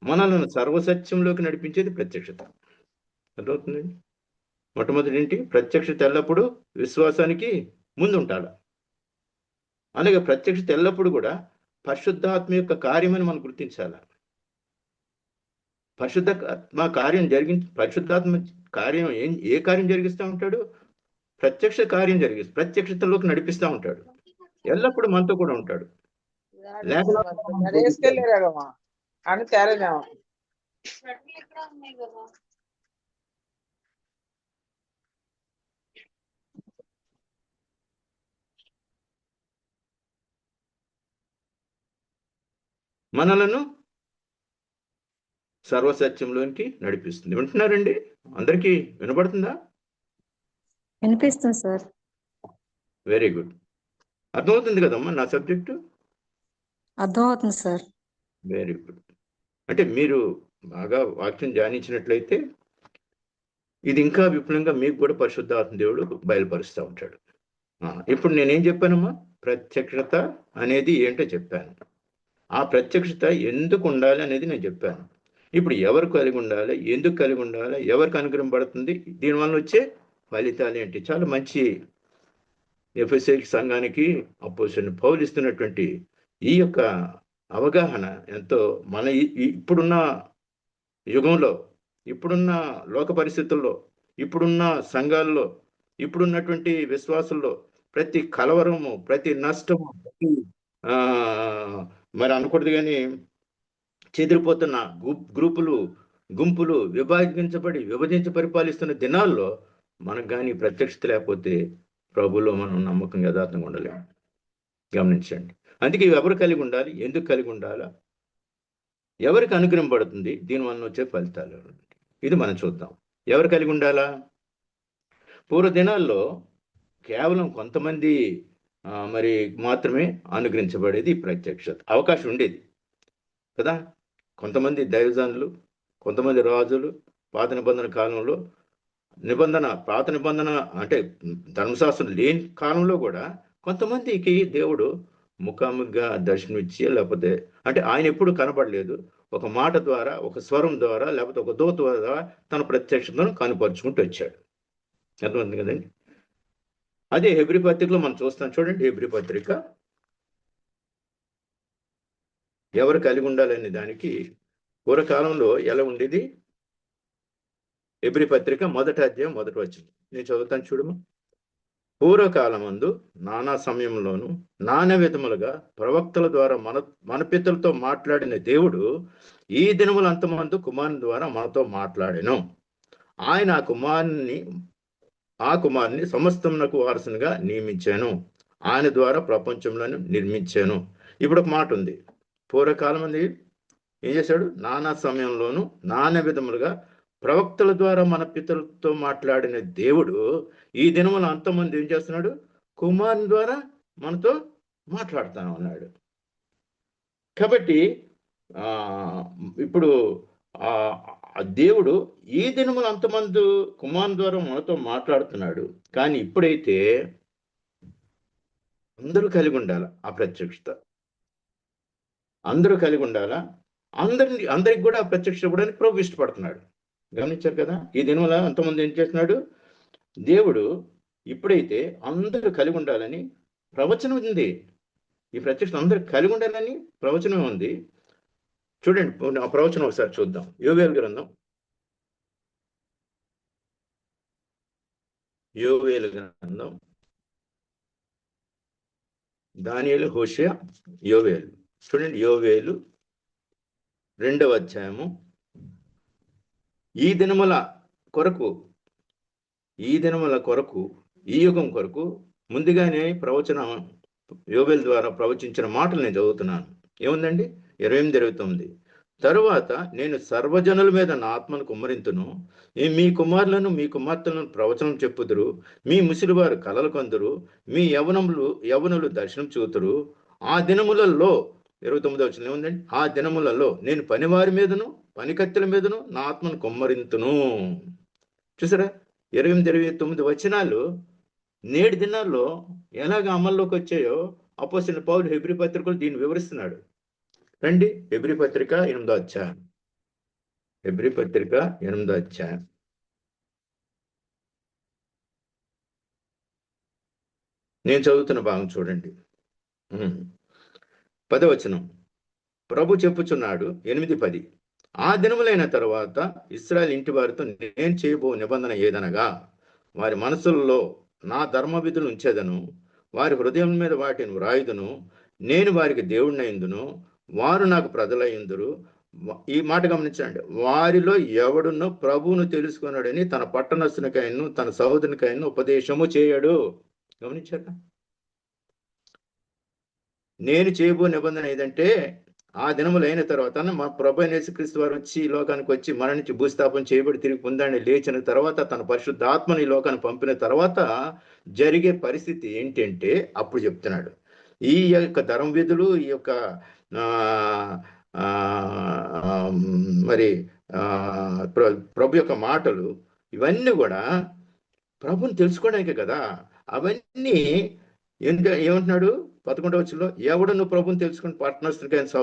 A: మనల్ని సర్వసత్యంలోకి నడిపించేది ప్రత్యక్షత. అర్థమవుతుందండి? మొట్టమొదటి ఏంటి? ప్రత్యక్షత ఎల్లప్పుడూ విశ్వాసానికి ముందు ఉండాలి. అలాగే ప్రత్యక్షత ఎల్లప్పుడు కూడా పరిశుద్ధాత్మ యొక్క కార్యమని మనం గుర్తించాలి. పరిశుద్ధాత్మ కార్యం పరిశుద్ధాత్మ కార్యం ఏ కార్యం జరిగిస్తూ ఉంటాడు? ప్రత్యక్ష కార్యం ప్రత్యక్షతలోకి నడిపిస్తూ ఉంటాడు. ఎల్లప్పుడూ మనతో కూడా ఉంటాడు. మనలను సర్వసత్యంలోనికి నడిపిస్తుంది. వింటున్నారండి? అందరికీ వినపడుతుందా?
B: వినిపిస్తుంది సార్.
A: Very good. అర్థమవుతుంది కదమ్మా నా సబ్జెక్టు?
B: అర్థమవుతుంది సార్.
A: Very good. అంటే మీరు బాగా వాక్యం ధ్యానించినట్లయితే ఇది ఇంకా విపులంగా మీకు కూడా పరిశుద్ధాత్మ దేవుడు బయలుపరుస్తూ ఉంటాడు. ఇప్పుడు నేనేం చెప్పానమ్మా? ప్రత్యక్షత అనేది ఏంటో చెప్పాను. ఆ ప్రత్యక్షత ఎందుకు ఉండాలి అనేది నేను చెప్పాను. ఇప్పుడు ఎవరు కలిగి ఉండాలి, ఎందుకు కలిగి ఉండాలి, ఎవరికి అనుగ్రహం పడుతుంది, దీనివల్ల వచ్చే ఫలితాలు ఏంటి? చాలా మంచి ఎఫెసీ సంఘానికి అపోస్తలుడైన పౌలు ఇస్తున్నటువంటి ఈ యొక్క అవగాహన ఎంతో మన ఇప్పుడున్న యుగంలో, ఇప్పుడున్న లోక పరిస్థితుల్లో, ఇప్పుడున్న సంఘాల్లో, ఇప్పుడున్నటువంటి విశ్వాసంలో ప్రతి కలవరము, ప్రతి నష్టము, ప్రతి మరి అనకూడదు కానీ చెదిరిపోతున్న గ్రూపులు, గుంపులు విభజించి పరిపాలిస్తున్న దినాల్లో మనకు కానీ ప్రత్యక్షత లేకపోతే ప్రభులో మనం నమ్మకం యథార్థంగా ఉండలేము. గమనించండి. అందుకే ఎవరు కలిగి ఉండాలి, ఎందుకు కలిగి ఉండాలా, ఎవరికి అనుగ్రహం పడుతుంది, దీనివల్ల వచ్చే ఫలితాలు, ఇది మనం చూద్దాం. ఎవరు కలిగి ఉండాలా? పూర్వ దినాల్లో కేవలం కొంతమంది మరి మాత్రమే అనుగ్రహించబడేది ప్రత్యక్షత. అవకాశం ఉండేది కదా. కొంతమంది దైవజనులు, కొంతమంది రాజులు పాత నిబంధన కాలంలో పాత నిబంధన అంటే ధర్మశాస్త్రం లేని కాలంలో కూడా కొంతమందికి దేవుడు ముఖాముఖిగా దర్శనమిచ్చి, లేకపోతే అంటే ఆయన ఎప్పుడు కనబడలేదు, ఒక మాట ద్వారా, ఒక స్వరం ద్వారా, లేకపోతే ఒక దూత ద్వారా తన ప్రత్యక్షతను కనుపరుచుకుంటూ వచ్చాడు. అర్థమైంది కదండి. అదే హెబ్రీ పత్రికలో మనం చూస్తాం చూడండి. హెబ్రీ పత్రిక ఎవరు కలిగి ఉండాలనే దానికి పూర్వకాలంలో ఎలా ఉండేది? హెబ్రీ పత్రిక 1వ అధ్యాయం 1వ వచనం నేను చదువుతాను చూడము. పూర్వకాలమందు నానా సమయంలోను నానా విధములుగా ప్రవక్తల ద్వారా మన పితరులతో మాట్లాడిన దేవుడు ఈ దినముల అంతమందు కుమారుని ద్వారా మనతో మాట్లాడెను. ఆయన ఆ కుమారుని సమస్తమునకు వారసునిగా నియమించాను. ఆయన ద్వారా ప్రపంచంలోను నిర్మించాను. ఇప్పుడు ఒక మాట ఉంది. పూర్వకాలం మంది ఏం చేశాడు? నానా సమయంలోను నానా విధములుగా ప్రవక్తల ద్వారా మన పితరులతో మాట్లాడిన దేవుడు ఈ దినముల అంతమంది ఏం చేస్తున్నాడు? కుమారుని ద్వారా మనతో మాట్లాడుతూ ఉన్నాడు. కాబట్టి ఇప్పుడు దేవుడు ఈ దినముల అంతమంది కుమారుని ద్వారా మనతో మాట్లాడుతున్నాడు. కానీ ఇప్పుడైతే అందరూ కలిగి ఉండాలి. ఆ ప్రత్యక్షత అందరూ కలిగి ఉండాలా. అందరికి కూడా ఆ ప్రత్యక్ష ఇవ్వడానికి ప్రభు ఇష్టపడుతున్నాడు. గమనించారు కదా. ఈ దినముల అంతమంది ఏం చేస్తున్నాడు? దేవుడు ఇప్పుడైతే అందరూ కలిగి ఉండాలని ప్రవచనం ఉంది. ఈ ప్రత్యక్ష అందరూ కలిగి ఉండాలని ప్రవచనం ఉంది. చూడండి ఆ ప్రవచనం ఒకసారి చూద్దాం. యోవేలు గ్రంథం, దానియేలు, హోషేయ, యోవేలు. చూడండి, యోవేలు 2వ అధ్యాయము. ఈ దినముల కొరకు, ఈ యుగం కొరకు ముందుగానే యోవేలు ద్వారా ప్రవచించిన మాటలు నేను చదువుతున్నాను. ఏముందండి? 28-29. తరువాత నేను సర్వజనుల మీద నా ఆత్మను కుమ్మరింతును. మీ కుమారులను మీ కుమార్తెలను ప్రవచనం చెప్పుదురు. మీ ముసిలివారు కలలు కొందరు. మీ యవనులు దర్శనం చూతురు. ఆ దినములలో 29వ వచనం ఏముందండి? ఆ దినములలో నేను పనివారి మీదను పనికత్తెల మీదను నా ఆత్మను కుమ్మరింతును. చూసారా? 28-29 వచనాలు నేటి దినాల్లో ఎలాగ అమల్లోకి వచ్చాయో అపోస్తలుడైన పౌలు హెబ్రీ పత్రికలు దీన్ని వివరిస్తున్నాడు. రండి, హెబ్రీ పత్రిక 8వ అధ్యాయం. హెబ్రీ పత్రిక 8వ అధ్యాయం నేను చదువుతున్న భాగం చూడండి. 10వ వచనం. ప్రభు చెప్పుచున్నాడు, 8:10. ఆ దినములైన తరువాత ఇశ్రాయేలు ఇంటి వారితో నేను చేయబో నిబంధన ఏదనగా, వారి మనసుల్లో నా ధర్మ విధులు ఉంచేదను, వారి హృదయం మీద వాటిని వ్రాయుదును, నేను వారికి దేవుడినైందును, వారు నాకు ప్రజలయ్యుందురు. ఈ మాట గమనించండి. వారిలో ఎవడునో ప్రభువును తెలుసుకున్నాడని తన పట్టణస్థునికైను తన సహోదరునికైను ఉపదేశము చేయడు. గమనించారా? నేను చేయబో నిబంధన ఏదంటే, ఆ దినములు అయిన తర్వాత మా ప్రభు అయిన యేసుక్రీస్తు వారు వచ్చి ఈ లోకానికి వచ్చి మరణించి భూస్థాపన చేయబడి తిరిగి పొందాన్ని లేచిన తర్వాత తన పరిశుద్ధాత్మని ఈ లోకాన్ని పంపిన తర్వాత జరిగే పరిస్థితి ఏంటంటే అప్పుడు చెప్తున్నాడు. ఈ యొక్క ధర్మ విధులు, ఈ యొక్క మరి ప్రభు యొక్క మాటలు, ఇవన్నీ కూడా ప్రభుని తెలుసుకోవడానికే కదా. అవన్నీ ఏమంటున్నాడు 11వ వచనంలో, ఎవడు ప్రభుని తెలుసుకుని పట్టణస్థునికైన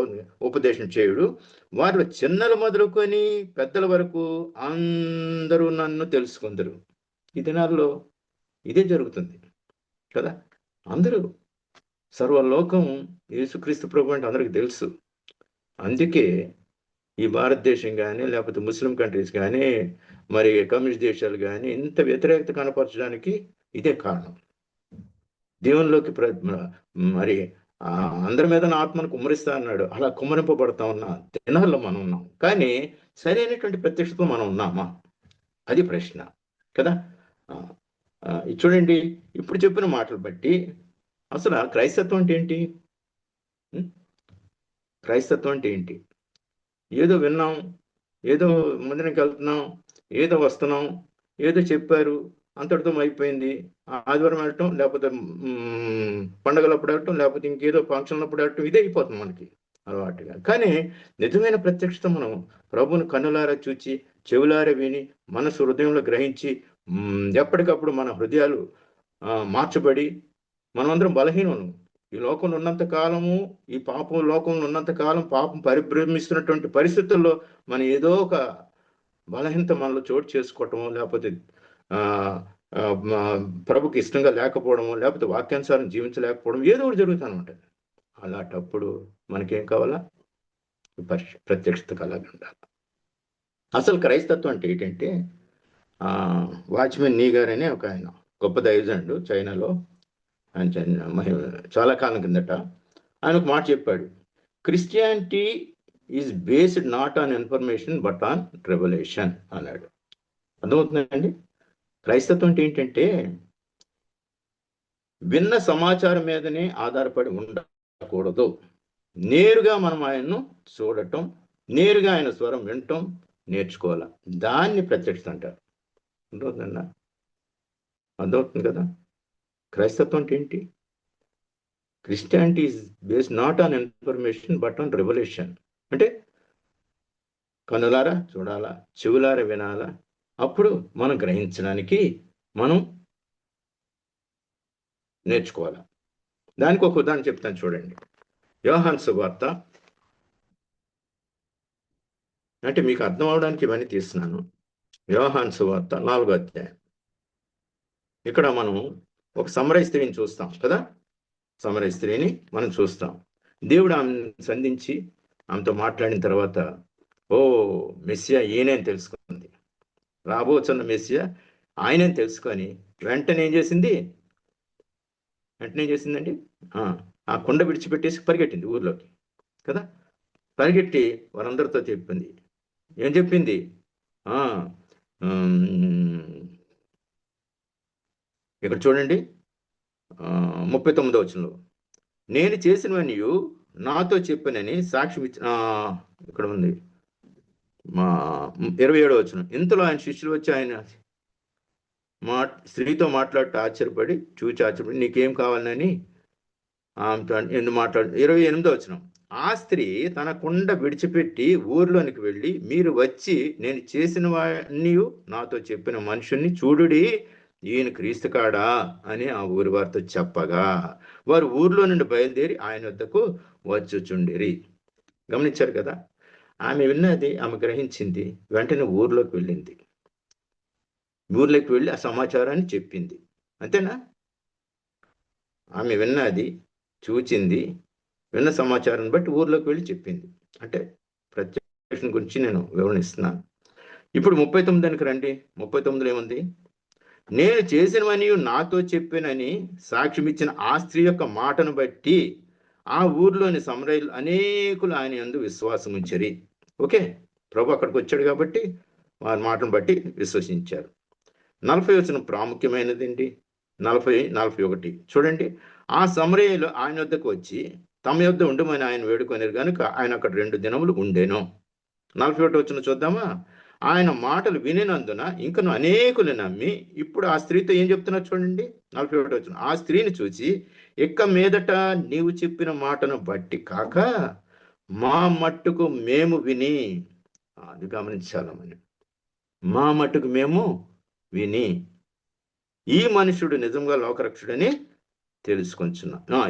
A: ఉపదేశం చేయుడు, వారిలో చిన్నలు మొదలుకొని పెద్దల వరకు అందరూ నన్ను తెలుసుకుందరు. ఈ దినాల్లో ఇదే జరుగుతుంది కదా. అందరూ సర్వలోకం యేసుక్రీస్తు ప్రభు అంటే అందరికి తెలుసు. అందుకే ఈ భారతదేశం కానీ లేకపోతే ముస్లిం కంట్రీస్ కానీ మరి కమ్యూనిస్ట్ దేశాలు కానీ ఇంత వ్యతిరేకత కనపరచడానికి ఇదే కారణం. దేవునిలోకి మరి అందరి మీద నా ఆత్మను కుమ్మరిస్తా అన్నాడు. అలా కుమ్మరింపబడతా ఉన్న దినాల్లో మనం ఉన్నాం. కానీ సరైనటువంటి ప్రత్యక్షతలో మనం ఉన్నామా? అది ప్రశ్న కదా. చూడండి, ఇప్పుడు చెప్పిన మాటలు బట్టి అసలు క్రైస్తత్వం అంటే ఏంటి? క్రైస్తత్వం అంటే ఏంటి? ఏదో విన్నాం, ఏదో మందిరానికి వెళ్తున్నాం, ఏదో వస్తున్నాం, ఏదో చెప్పారు, అంతటితో అయిపోయింది. ఆదివారం వెళ్ళటం, లేకపోతే పండగలప్పుడు వెళ్ళటం, లేకపోతే ఇంకేదో ఫంక్షన్లప్పుడు వెళ్ళటం, ఇదే అయిపోతుంది మనకి అలవాటుగా. కానీ నిజమైన ప్రత్యక్షత మనం ప్రభువుని కన్నులారా చూచి, చెవులారా విని, మనసు హృదయంలో గ్రహించి, ఎప్పటికప్పుడు మన హృదయాలు మార్చబడి, మనమందరం బలహీనం. ఈ లోకంలో ఉన్నంత కాలము, ఈ పాపం లోకంలో ఉన్నంత కాలం పాపం పరిభ్రమిస్తున్నటువంటి పరిస్థితుల్లో మనం ఏదో ఒక బలహీనత మనలో చోటు చేసుకోవటము, లేకపోతే ప్రభుకి ఇష్టంగా లేకపోవడము, లేకపోతే వాక్యానుసారం జీవించలేకపోవడం, ఏదో ఒకటి జరుగుతూనే ఉంటుంది. అలాంటప్పుడు మనకేం కావాలా? ప్రత్యక్షత కలిగి ఉండాలి. అసలు క్రైస్తత్వం అంటే ఏంటంటే, వాచ్మెన్ నీ గారనే ఒక ఆయన గొప్ప దైవజనుడు చైనాలో, ఆయన చాలా కాలం కిందట ఆయన ఒక మాట చెప్పాడు. Christianity is based not on information but on revolution అన్నాడు. అర్థమవుతుందండి? క్రైస్తత్వం అంటే ఏంటంటే, విన్న సమాచారం మీదనే ఆధారపడి ఉండకూడదు. నేరుగా మనం ఆయన్ను చూడటం, నేరుగా ఆయన స్వరం వినటం నేర్చుకోవాలి. దాన్ని ప్రత్యక్షత అంటారు. అర్థమవుతుందా? అర్థమవుతుంది కదా. క్రైస్తత్వం అంటే ఏంటి? Christianity is based not on information but on revolution. అంటే కనులారా చూడాలా, చెవులారా వినాలా, అప్పుడు మనం గ్రహించడానికి మనం నేర్చుకోవాలి. దానికి ఒక ఉదాహరణ చెప్తాను చూడండి. యోహాను సువార్త, అంటే మీకు అర్థం అవడానికి ఇవన్నీ తీస్తున్నాను. యోహాను సువార్త 4వ అధ్యాయం. ఇక్కడ మనం ఒక సమరయ స్త్రీని చూస్తాం కదా. సమరయ స్త్రీని మనం చూస్తాం. దేవుడు ఆమె సంధించి ఆమెతో మాట్లాడిన తర్వాత, ఓ మెస్సియా ఈయనే తెలుసుకుంది, రాబోతున్న మెస్సియా ఆయనే తెలుసుకొని వెంటనే ఏం చేసిందండి? ఆ కుండ విడిచిపెట్టేసి పరిగెట్టింది ఊర్లోకి కదా. పరిగెట్టి వారందరితో చెప్పింది. ఏం చెప్పింది? ఇక్కడ చూడండి, 39వ వచనంలో, నేను చేసినవన్నీ నాతో చెప్పనని సాక్ష్యం ఇచ్చిన. ఇక్కడ ఉంది 27వ వచనం. ఇంతలో ఆయన శిష్యులు వచ్చి ఆయన స్త్రీతో చూచి ఆశ్చర్యపడి నీకేం కావాలని ఎందుకు 28వ వచనం. ఆ స్త్రీ తన కుండ విడిచిపెట్టి ఊర్లోనికి వెళ్ళి, మీరు వచ్చి నేను చేసినవన్నీ నాతో చెప్పిన మనుషుల్ని చూడుడి, ఈయన క్రీస్తు కాడా అని ఆ ఊరి వారితో చెప్పగా, వారు ఊర్లో నుండి బయలుదేరి ఆయన వద్దకు వచ్చుచుండిరి. గమనించారు కదా. ఆమె విన్నది, ఆమె గ్రహించింది, వెంటనే ఊర్లోకి వెళ్ళింది. ఊర్లోకి వెళ్ళి ఆ సమాచారాన్ని చెప్పింది. అంతేనా? ఆమె విన్నది, చూచింది, విన్న సమాచారం బట్టి ఊర్లోకి వెళ్ళి చెప్పింది. అంటే ప్రత్యక్షం గురించి నేను వివరణిస్తున్నాను. ఇప్పుడు 39 రండి. 39లో ఏముంది? నేను చేసినవని నాతో చెప్పినని సాక్ష్యం ఇచ్చిన ఆ స్త్రీ యొక్క మాటను బట్టి ఆ ఊర్లోని సమరయులు అనేకులు ఆయన యందు విశ్వాసం ఉంచరి. ఓకే, ప్రభు అక్కడికి వచ్చాడు కాబట్టి వారి మాటను బట్టి విశ్వసించారు. 40 వచనం ప్రాముఖ్యమైనదండి. 40-41 చూడండి. ఆ సమరయులు ఆయన వద్దకు వచ్చి తమ యొద్ద ఉండమని ఆయన వేడుకొనిరు కనుక ఆయన అక్కడ 2 దినములు ఉండేను. 41 వచనం చూద్దామా? ఆయన మాటలు వినినందున ఇంకను అనేకులు నమ్మి, ఇప్పుడు ఆ స్త్రీతో ఏం చెప్తున్నారు చూడండి. 41 వచనం, ఆ స్త్రీని చూసి, ఇక మీదట నీవు చెప్పిన మాటను బట్టి కాక మా మట్టుకు మేము విని, అది గమనించాలమని, మా మట్టుకు మేము విని ఈ మనుషుడు నిజంగా లోకరక్షుడని తెలుసుకొంచున్నా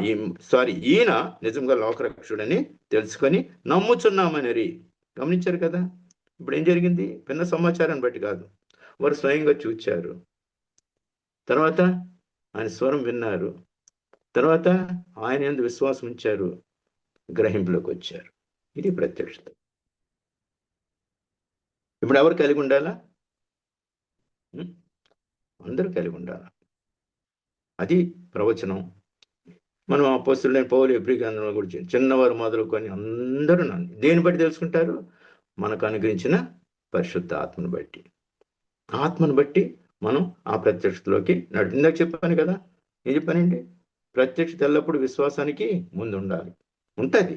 A: ఈయన నిజంగా లోకరక్షుడని తెలుసుకొని నమ్ముచున్నామని. గమనించారు కదా? ఇప్పుడు ఏం జరిగింది? విన్న సమాచారాన్ని బట్టి కాదు, వారు స్వయంగా చూచారు. తర్వాత ఆయన స్వరం విన్నారు. తర్వాత ఆయన యందు విశ్వాసం ఉంచారు, గ్రహింపులోకి వచ్చారు. ఇది ప్రత్యక్షత. ఇప్పుడు ఎవరు కలిగి ఉండాలా? అందరూ కలిగి ఉండాలి. అది ప్రవచనం. మనం అపోస్తలుడైన పౌలు ఎబ్రీ గ్రంథంలో గురించి చిన్నవారు మొదలుకొని అందరూ దేని బట్టి తెలుసుకుంటారు? మనకు అనుగ్రహించిన పరిశుద్ధ ఆత్మను బట్టి. ఆత్మను బట్టి మనం ఆ ప్రత్యక్షతలోకి ఇందాక చెప్పాను కదా. ఏం చెప్పానండి? ప్రత్యక్షత ఎల్లప్పుడు విశ్వాసానికి ముందు ఉండాలి, ఉంటుంది.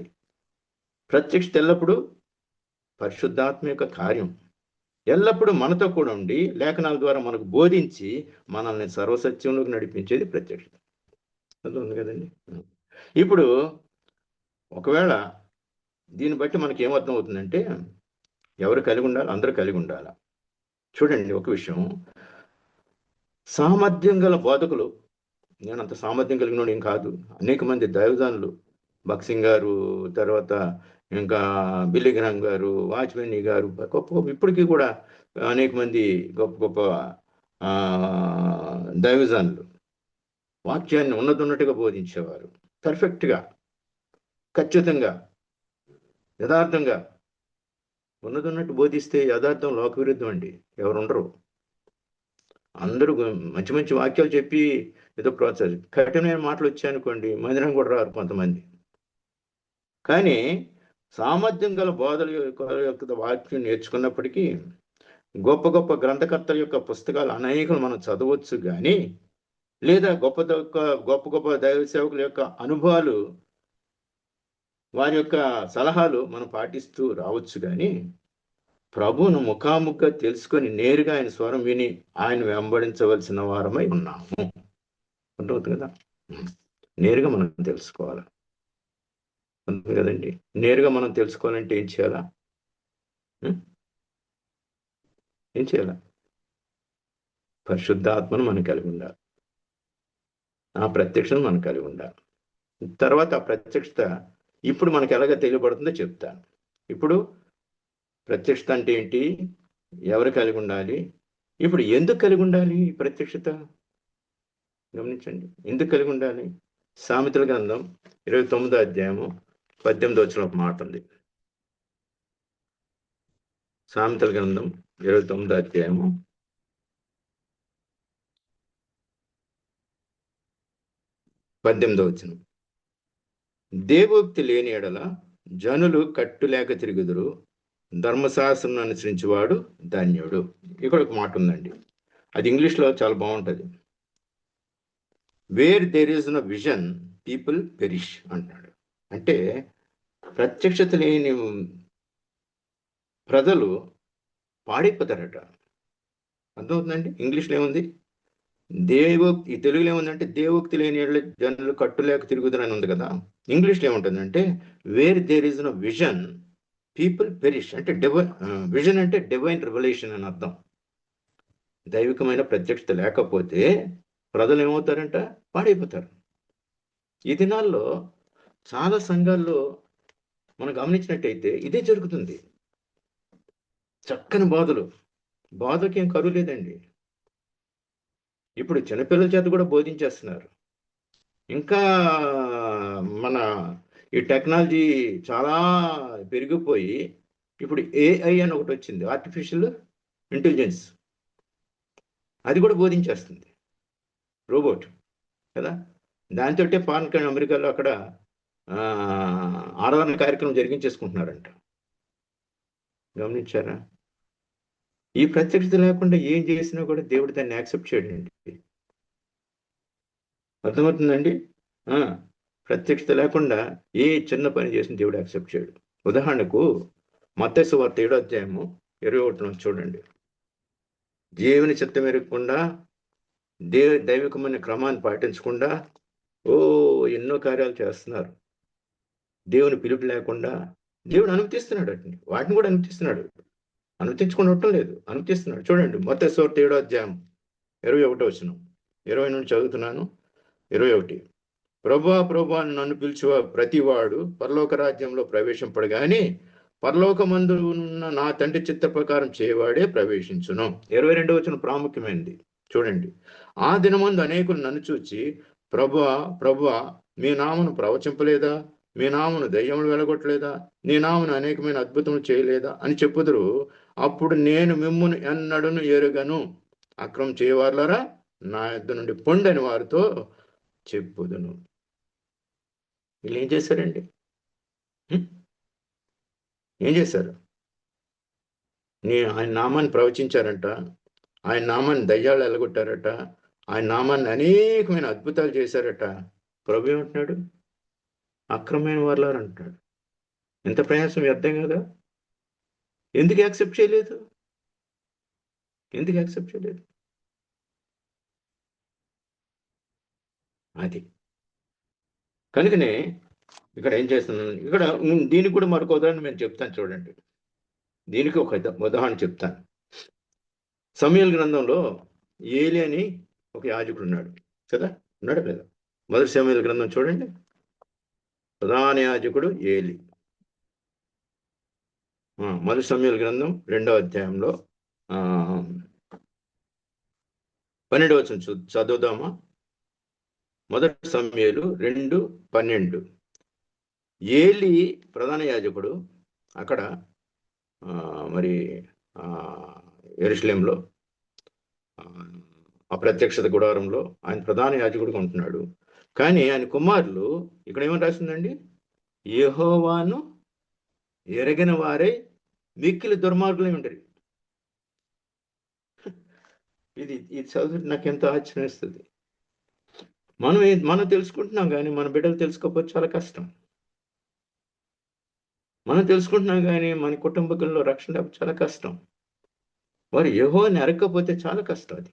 A: ప్రత్యక్షత ఎల్లప్పుడు పరిశుద్ధాత్మ యొక్క కార్యం ఎల్లప్పుడూ మనతో కూడా ఉండి లేఖనాల ద్వారా మనకు బోధించి మనల్ని సర్వసత్యంలోకి నడిపించేది ప్రత్యక్షత. అది ఉంది కదండి. ఇప్పుడు ఒకవేళ దీన్ని బట్టి మనకి ఏమర్థం అవుతుందంటే, ఎవరు కలిగి ఉండాలి? అందరూ కలిగి ఉండాలి. చూడండి, ఒక విషయం, సామర్థ్యం గల బోధకులు, నేను అంత సామర్థ్యం కలిగిన ఏం కాదు. అనేక మంది దైవజనులు, బక్సింగ్ గారు, తర్వాత ఇంకా బిల్లీ గ్రామ్ గారు, వాజ్పేయి గారు, గొప్ప గొప్ప ఇప్పటికీ కూడా అనేక మంది గొప్ప గొప్ప దైవజనులు వాక్యాన్ని ఉన్నట్టుగా బోధించేవారు. పర్ఫెక్ట్గా, ఖచ్చితంగా, యథార్థంగా ఉన్నట్టు బోధిస్తే యథార్థం లోక విరుద్ధం అండి. ఎవరు ఉండరు. అందరూ మంచి మంచి వాక్యాలు చెప్పి ఏదో ప్రోత్సహించి కఠినమైన మాటలు వచ్చాయనుకోండి, మందిరం కూడా రారు కొంతమంది. కానీ సామర్థ్యం గల బోధల యొక్క వాక్యం నేర్చుకున్నప్పటికీ గొప్ప గొప్ప గ్రంథకర్తల యొక్క పుస్తకాలు అనేకలు మనం చదవచ్చు, కానీ లేదా గొప్ప గొప్ప దైవ సేవకుల యొక్క అనుభవాలు, వారి యొక్క సలహాలు మనం పాటిస్తూ రావచ్చు, కానీ ప్రభువును ముఖాముఖిగా తెలుసుకొని నేరుగా ఆయన స్వరం విని ఆయన వెంబడించవలసిన వారమై ఉన్నాము. ఉంటుంది కదా. నేరుగా మనం తెలుసుకోవాలి. ఉంటుంది కదండి. నేరుగా మనం తెలుసుకోవాలంటే ఏం చేయాలా? ఏం చేయాలా? పరిశుద్ధాత్మను మనం కలిగి ఉండాలి. ఆ ప్రత్యక్షను మనం కలిగి ఉండాలి. తర్వాత ఆ ప్రత్యక్షత ఇప్పుడు మనకు ఎలాగ తెలియబడుతుందో చెప్తాను. ఇప్పుడు ప్రత్యక్షత అంటే ఏంటి? ఎవరు కలిగి ఉండాలి? ఇప్పుడు ఎందుకు కలిగి ఉండాలి ఈ ప్రత్యక్షత? గమనించండి, ఎందుకు కలిగి ఉండాలి? సామెతల గ్రంథం 29వ అధ్యాయము 18వ వచనం ఒక మాట ఉంది. సామెతల గ్రంథం 29వ అధ్యాయము 18వ వచనం, దేవోక్తి లేని ఎడల జనులు కట్టులేక తిరుగుదురు, ధర్మశాస్త్రం అనుసరించేవాడు ధన్యుడు. ఇక్కడ ఒక మాట ఉందండి, అది ఇంగ్లీష్లో చాలా బాగుంటుంది. Where there is no vision people perish అంటున్నాడు. అంటే ప్రత్యక్షత లేని ప్రజలు పాడైపోతారట. అర్థమవుతుందండి? ఇంగ్లీష్లో ఏముంది? ఈ తెలుగులో ఏముందంటే దేవోక్తి లేని జనులు కట్టులేక తిరుగుదరని ఉంది కదా. ఇంగ్లీష్లో ఏముంటుందంటే where there is no vision people perish. అంటే విజన్ అంటే డివైన్ రివల్యూషన్ అని అర్థం. దైవికమైన ప్రత్యక్షత లేకపోతే ప్రజలు ఏమవుతారంట? పాడైపోతారు. ఈ దినాల్లో చాలా సంఘాల్లో మనం గమనించినట్టయితే ఇదే జరుగుతుంది. చక్కని బోధకి ఏం కరువు లేదండి. ఇప్పుడు చిన్నపిల్లల చేత కూడా బోధించేస్తున్నారు. ఇంకా మన ఈ టెక్నాలజీ చాలా పెరిగిపోయి ఇప్పుడు ఏఐ అని ఒకటి వచ్చింది, ఆర్టిఫిషియల్ ఇంటెలిజెన్స్. అది కూడా బోధించేస్తుంది, రోబోట్ కదా. దాంతో ఫారెన్ అమెరికాలో అక్కడ ఆరాధన కార్యక్రమం జరిగించేసుకుంటున్నారంట. గమనించారా? ఈ ప్రత్యక్షత లేకుండా ఏం చేసినా కూడా దేవుడు దాన్ని యాక్సెప్ట్ చేయడండి. అర్థమవుతుందండి? ప్రత్యక్షత లేకుండా ఏ చిన్న పని చేసిన దేవుడు యాక్సెప్ట్ చేయడు. ఉదాహరణకు మత్తయి సువార్త 7:21 చూడండి. దేవుని చిత్తం ఎరగకుండా, దైవికమైన క్రమాన్ని పాటించకుండా ఎన్నో కార్యాలు చేస్తున్నారు. దేవుని పిలుపు లేకుండా దేవుడు అనుమతిస్తున్నాడు, వాటిని కూడా అనుమతిస్తున్నాడు. అనుమతించుకొని ఉండటం లేదు, అనుమతిస్తున్నాడు. చూడండి మత్తయి సువార్త 7:21 20 నుండి చదువుతున్నాను. 21. ప్రభువా ప్రభువా నన్ను పిలుచువ ప్రతివాడు పరలోక రాజ్యంలో ప్రవేశింపడు, పరలోకమందు ఉన్న నా తండ్రి చిత్త ప్రకారం చేయవాడే ప్రవేశించును. 22వ వచనం ప్రాముఖ్యమైనది. చూడండి. ఆ దినమందు అనేకులు నన్ను చూచి, ప్రభువా ప్రభువా మీ నామను ప్రవచింపలేదా, మీ నామను దయ్యములు వెలగొట్టలేదా, నీ నామను అనేకమైన అద్భుతములు చేయలేదా అని చెప్పుదురు. అప్పుడు నేను మిమ్మును ఎన్నడను ఎరుగను, అక్రమం చేయవారులారా నా యొద్ద నుండి పొండని వారితో చెప్పుదును. వీళ్ళు ఏం చేశారండి? ఏం చేశారు? ఆయన నామాన్ని ప్రవచించారంట, ఆయన నామాన్ని దయ్యాలు ఎలగొట్టారట, ఆయన నామాన్ని అనేకమైన అద్భుతాలు చేశారట. ప్రభు ఏమంటున్నాడు? అక్రమైన వారులారు అంటున్నాడు. ఎంత ప్రయాసం వ్యర్థం కదా. ఎందుకు యాక్సెప్ట్ చేయలేదు? ఎందుకు యాక్సెప్ట్ చేయలేదు? అది కనుకనే ఇక్కడ ఏం చేస్తున్నాను, ఇక్కడ దీనికి కూడా మరొక ఉదాహరణ నేను చెప్తాను. చూడండి, దీనికి ఒక ఉదాహరణ చెప్తాను. సమూయేలు గ్రంథంలో ఏలి అని ఒక యాజకుడు ఉన్నాడు కదా, ఉన్నాడు లేదా? మొదటి సమూయేలు గ్రంథం చూడండి. ప్రధాన యాజకుడు ఏలి. మొదటి సమూయేలు గ్రంథం 2వ అధ్యాయంలో 12వ వచనం చదువుదామా? మొదటి సమూయేలు 2:12. ఏలి ప్రధాన యాజకుడు అక్కడ మరి యెరూషలేంలో అప్రత్యక్షత గుడారంలో ఆయన ప్రధాన యాజకుడుగా ఉంటున్నాడు. కానీ ఆయన కుమారులు ఇక్కడ ఏమని రాసిందండి? యెహోవాను ఎరగిన వారే మిక్కిలి దుర్మార్గులై ఉండరు. ఇది చదువు నాకు ఎంతో ఆశ్చర్యం ఇస్తుంది. మనం తెలుసుకుంటున్నాం, కానీ మన బిడ్డలు తెలుసుకోకపోతే చాలా కష్టం. మనం తెలుసుకుంటున్నాం, కానీ మన కుటుంబకుల్లో రక్షణ లేకపోతే చాలా కష్టం. వారు యెహోవాను ఎరగకపోతే చాలా కష్టం. అది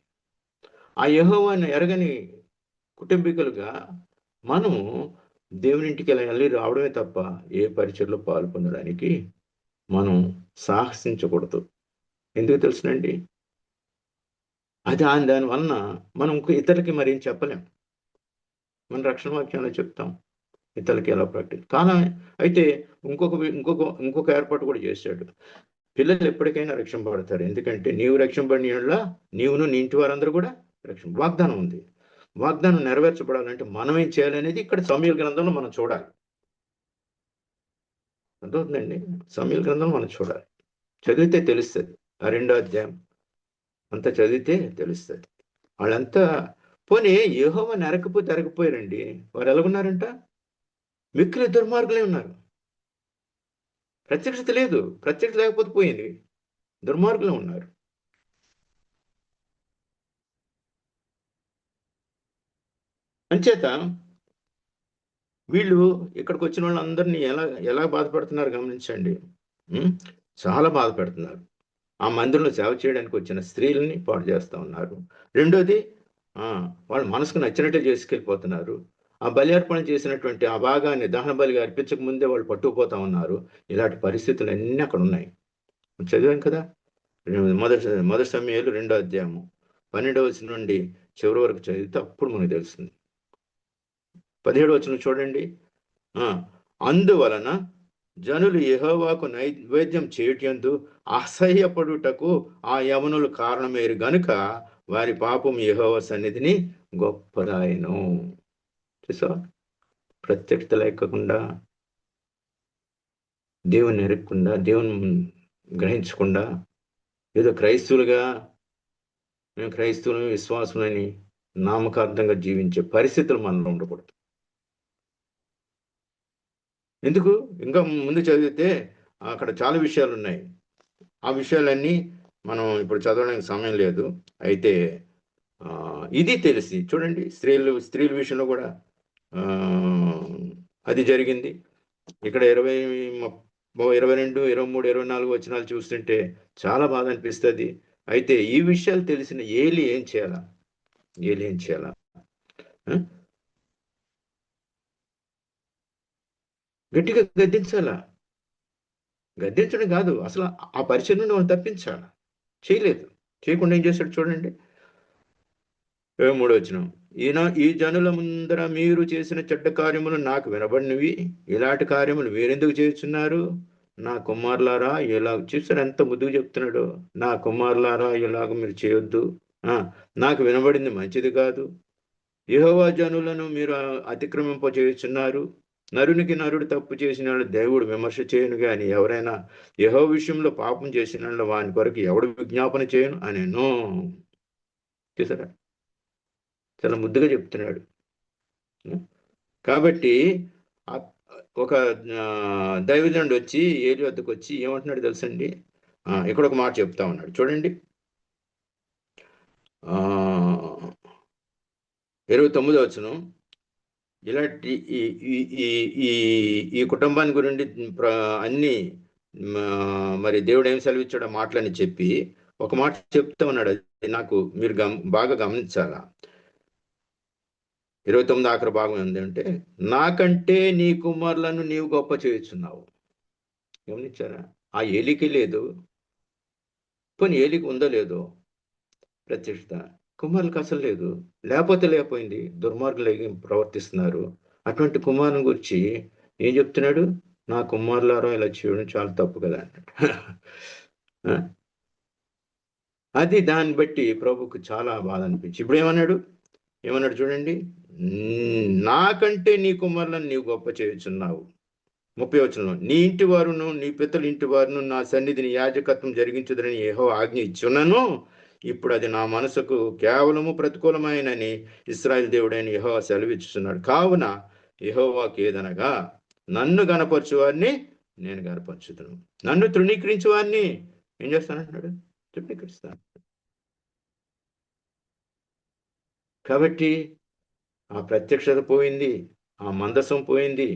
A: ఆ యెహోవాను ఎరగని కుటుంబీకులుగా మనము దేవునింటికి వెళ్ళి రావడమే తప్ప ఏ పరిచయలో పాలు పొందడానికి మనం సాహసించకూడదు. ఎందుకు తెలుసునండి? అది దానివలన మనం ఇతరులకి మరేం చెప్పలేం. మన రక్షణ వాక్యంలో చెప్తాం, ఇతరులకి ఎలా ప్రకటించాలి. కాలం అయితే ఇంకొక ఏర్పాటు కూడా చేశాడు. పిల్లలు ఎప్పటికైనా రక్షింపబడతారు. ఎందుకంటే నీవు రక్షింపబడిన నీవును నీ ఇంటి వారందరూ కూడా వాగ్దానం ఉంది. వాగ్దానం నెరవేర్చబడాలంటే మనం ఏం చేయాలనేది ఇక్కడ సమూయేలు గ్రంథంలో మనం చూడాలి. అర్థమవుతుందండి? సమూయేలు గ్రంథంలో మనం చూడాలి. చదివితే తెలుస్తుంది. ఆ 2వ అధ్యాయం అంతా చదివితే తెలుస్తుంది. వాళ్ళంతా పోనీ యెహోవాను ఎరగపోయారండి. వారు ఎలాగున్నారంట? మిక్కిలి దుర్మార్గులే ఉన్నారు. ప్రత్యక్షత లేదు, ప్రత్యక్షత లేకపోతే పోయింది, దుర్మార్గులు ఉన్నారు. అంచేత వీళ్ళు ఇక్కడికి వచ్చిన వాళ్ళందరినీ ఎలా బాధపడుతున్నారు గమనించండి. చాలా బాధపెడుతున్నారు. ఆ మందిరంలో సేవ చేయడానికి వచ్చిన స్త్రీలని పాడు చేస్తూ ఉన్నారు. రెండోది, వాళ్ళ మనసుకు నచ్చినట్టే చేసుకెళ్ళిపోతున్నారు. ఆ బలి అర్పణ చేసినటువంటి ఆ భాగాన్ని దహన బలిగా అర్పించక ముందే వాళ్ళు పట్టుకుపోతా ఉన్నారు. ఇలాంటి పరిస్థితులు అన్నీ అక్కడ ఉన్నాయి. చదివాం కదా, మొదటి సమూయేలు 2వ అధ్యాయము 12వ వచనం నుండి చివరి వరకు చదివితే అప్పుడు మనకు తెలుస్తుంది. 17వ వచనం చూడండి. అందువలన జనులు యెహోవాకు నైవేద్యం చేయుటయందు అసహ్యపడుటకు ఆ యవనులు కారణమేరు గనుక వారి పాపం యెహోవా సన్నిధిని గొప్పదాయను. చూసావా? ప్రత్యక్షత లేకుండా, దేవుని ఎరగకుండా, దేవుని గ్రహించకుండా, ఏదో క్రైస్తవులుగా మేము క్రైస్తవులు విశ్వాసులని నామకార్థంగా జీవించే పరిస్థితులు మనలో ఉండకూడదు. ఎందుకు? ఇంకా ముందు చదివితే అక్కడ చాలా విషయాలు ఉన్నాయి. ఆ విషయాలన్నీ మనం ఇప్పుడు చదవడానికి సమయం లేదు. అయితే ఇది తెలిసి చూడండి, స్త్రీల విషయంలో కూడా అది జరిగింది. ఇక్కడ 22, 23, 24 వచనాలు చూస్తుంటే చాలా బాధ అనిపిస్తుంది. అయితే ఈ విషయాలు తెలిసిన ఏలి ఏం చేయాలా? గట్టిగా గద్దించాలా? గద్దించడం కాదు, అసలు ఆ పరిచయం నుండి వాళ్ళు తప్పించాలా? చేయలేదు. చేయకుండా ఏం చేశాడు చూడండి. 23వ వచనం. ఈ జనుల ముందర మీరు చేసిన చెడ్డ కార్యములు నాకు వినబడినవి. ఇలాంటి కార్యములు మీరెందుకు చేస్తున్నారు? నా కుమారులారా, ఇలా చూసారు ఎంత ముద్దుగా చెప్తున్నాడు. నా కుమారులారా, ఇలాగ మీరు చేయొద్దు. నాకు వినబడింది మంచిది కాదు. యెహోవా జనులను మీరు అతిక్రమింపచేస్తున్నారు. నరునికి నరుడు తప్పు చేసిన దేవుడు విమర్శ చేయను గాని, ఎవరైనా యెహోవా విషయంలో పాపం చేసిన వాని కొరకు ఎవడు విజ్ఞాపన చేయను అనేను. చూసారా? చాలా ముద్దుగా చెప్తున్నాడు. కాబట్టి ఒక దైవజనుడు వచ్చి ఏలి వద్దకు వచ్చి ఏమంటున్నాడు తెలుసండి? ఇక్కడ ఒక మాట చెప్తా ఉన్నాడు చూడండి. 29వ వచనం. ఇలాంటి ఈ కుటుంబాన్ని గురించి అన్ని మరి దేవుడు ఏం సెలవిచ్చాడో మాటలని చెప్పి ఒక మాట చెప్తా ఉన్నాడు. అది నాకు మీరు బాగా గమనించాలా. 29 ఆఖరి భాగం ఏంటంటే, నాకంటే నీ కుమారులను నీవు గొప్ప చేయుచున్నావు. గమనించారా? ఆ ఏలికి లేదు, పోనీ ఏలికి ఉందో లేదో ప్రత్యక్షత, కుమారులకు అసలు లేదు. లేకపోయింది, దుర్మార్గులు ప్రవర్తిస్తున్నారు. అటువంటి కుమారుని గురించి ఏం చెప్తున్నాడు? నా కుమారులారా ఇలా చేయడం చాలా తప్పు కదా అన్నట్టు. అది దాన్ని బట్టి ప్రభుకు చాలా బాధ అనిపించి ఇప్పుడు ఏమన్నాడు చూడండి. నాకంటే నీ కుమారులను నీవు గొప్ప చేయుచున్నావు. 30వ వచనంలో, నీ ఇంటి వారును నీ పితల ఇంటి వారును నా సన్నిధిని యాజకత్వం జరిగించుదని యెహోవా ఆజ్ఞ ఇచ్చున్నాను. ఇప్పుడు అది నా మనసుకు కేవలము ప్రతికూలమైనని ఇశ్రాయేలు దేవుడైన యెహోవా సెలవిచ్చుచున్నాడు. కావున యెహోవాకు ఏదనగా, నన్ను గనపరచు వారిని నేను గనపరచుదును, నన్ను తృణీకరించు వారిని ఏం చేస్తానంటున్నాడు? తృణీకరిస్తాను. కాబట్టి ఆ ప్రత్యక్షత పోయింది, ఆ మందసం పోయింది,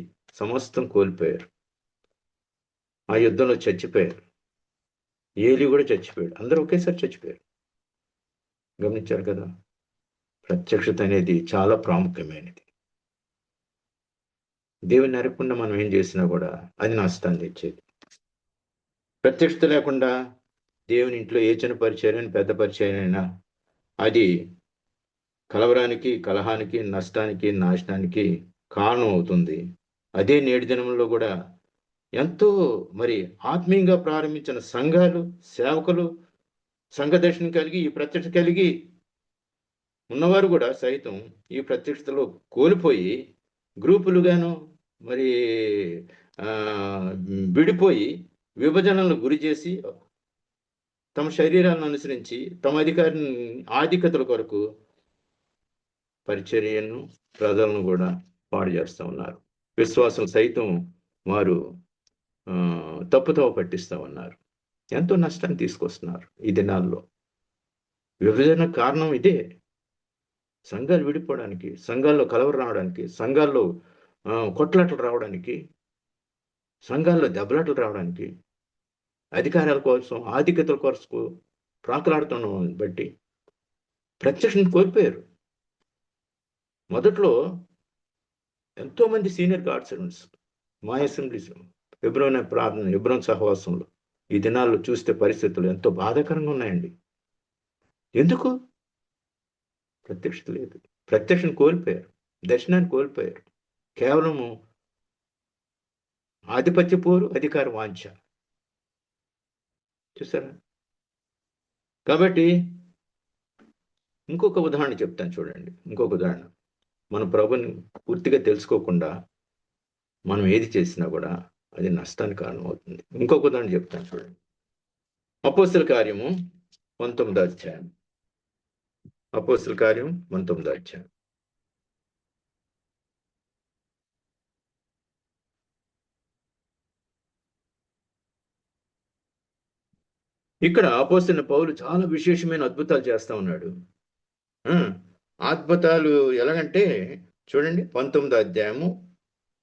A: సమస్తం కోల్పోయారు. ఆ యుద్ధంలో చచ్చిపోయారు. ఏలి కూడా చచ్చిపోయాడు. అందరూ ఒకేసారి చచ్చిపోయారు. గమనించారు కదా? ప్రత్యక్షత అనేది చాలా ప్రాముఖ్యమైనది. దేవుని అరగకుండా మనం ఏం చేసినా కూడా అది నష్టాన్ని తెచ్చేది. ప్రత్యక్షత లేకుండా దేవుని ఇంట్లో ఏ చిన్న పరిచయం, పెద్ద పరిచయం అయినా అది కలవరానికి, కలహానికి, నష్టానికి, నాశనానికి కారణం అవుతుంది. అదే నేటి దినంలో కూడా ఎంతో మరి ఆత్మీయంగా ప్రారంభించిన సంఘాలు, సేవకులు, సంఘ దర్శనం కలిగి, ఈ ప్రత్యక్షత కలిగి ఉన్నవారు కూడా సైతం ఈ ప్రత్యక్షతలో కోల్పోయి గ్రూపులుగాను మరి విడిపోయి విభజనలను గురి చేసి తమ శరీరాలను అనుసరించి తమ ఆధిక్యతల కొరకు పరిచర్యను, ప్రజలను కూడా పాడు చేస్తూ ఉన్నారు. విశ్వాసం సైతం వారు తప్పుతోవ పట్టిస్తూ ఉన్నారు. ఎంతో నష్టాన్ని తీసుకొస్తున్నారు ఈ దినాల్లో. విభజన కారణం ఇదే. సంఘాలు విడిపోవడానికి, సంఘాల్లో కలవరం రావడానికి, సంఘాల్లో కొట్లాటలు రావడానికి, సంఘాల్లో దెబ్బలాటలు రావడానికి, అధికారాల కోసం, ఆధిక్యతల కోసం ప్రాకులాడుతున్న బట్టి ప్రత్యక్షను కోల్పోయారు. మొదట్లో ఎంతోమంది సీనియర్ గాడ్ సర్వెంట్స్ మా అసెంబ్లీస్, హెబ్రోన్ సహవాసంలో ఈ దినాల్లో చూస్తే పరిస్థితులు ఎంతో బాధాకరంగా ఉన్నాయండి. ఎందుకు? ప్రత్యక్షత లేదు. ప్రత్యక్షను కోల్పోయారు, దర్శనాన్ని కోల్పోయారు. కేవలము ఆధిపత్య పోరు, అధికార వాంఛ. చూసారా? కాబట్టి ఇంకొక ఉదాహరణ చెప్తాను చూడండి. ఇంకొక ఉదాహరణ మన ప్రభుని పూర్తిగా తెలుసుకోకుండా మనం ఏది చేసినా కూడా అది నష్టానికి కారణమవుతుంది. ఇంకొక ఉదాహరణ చెప్తాను చూడండి. అపోస్తల కార్యము 19వ అధ్యాయం. అపోస్తల కార్యం 19వ అధ్యాయం. ఇక్కడ అపోస్తలుడైన పౌలు చాలా విశేషమైన అద్భుతాలు చేస్తా ఉన్నాడు. అద్భుతాలు ఎలాగంటే చూడండి, 19వ అధ్యాయము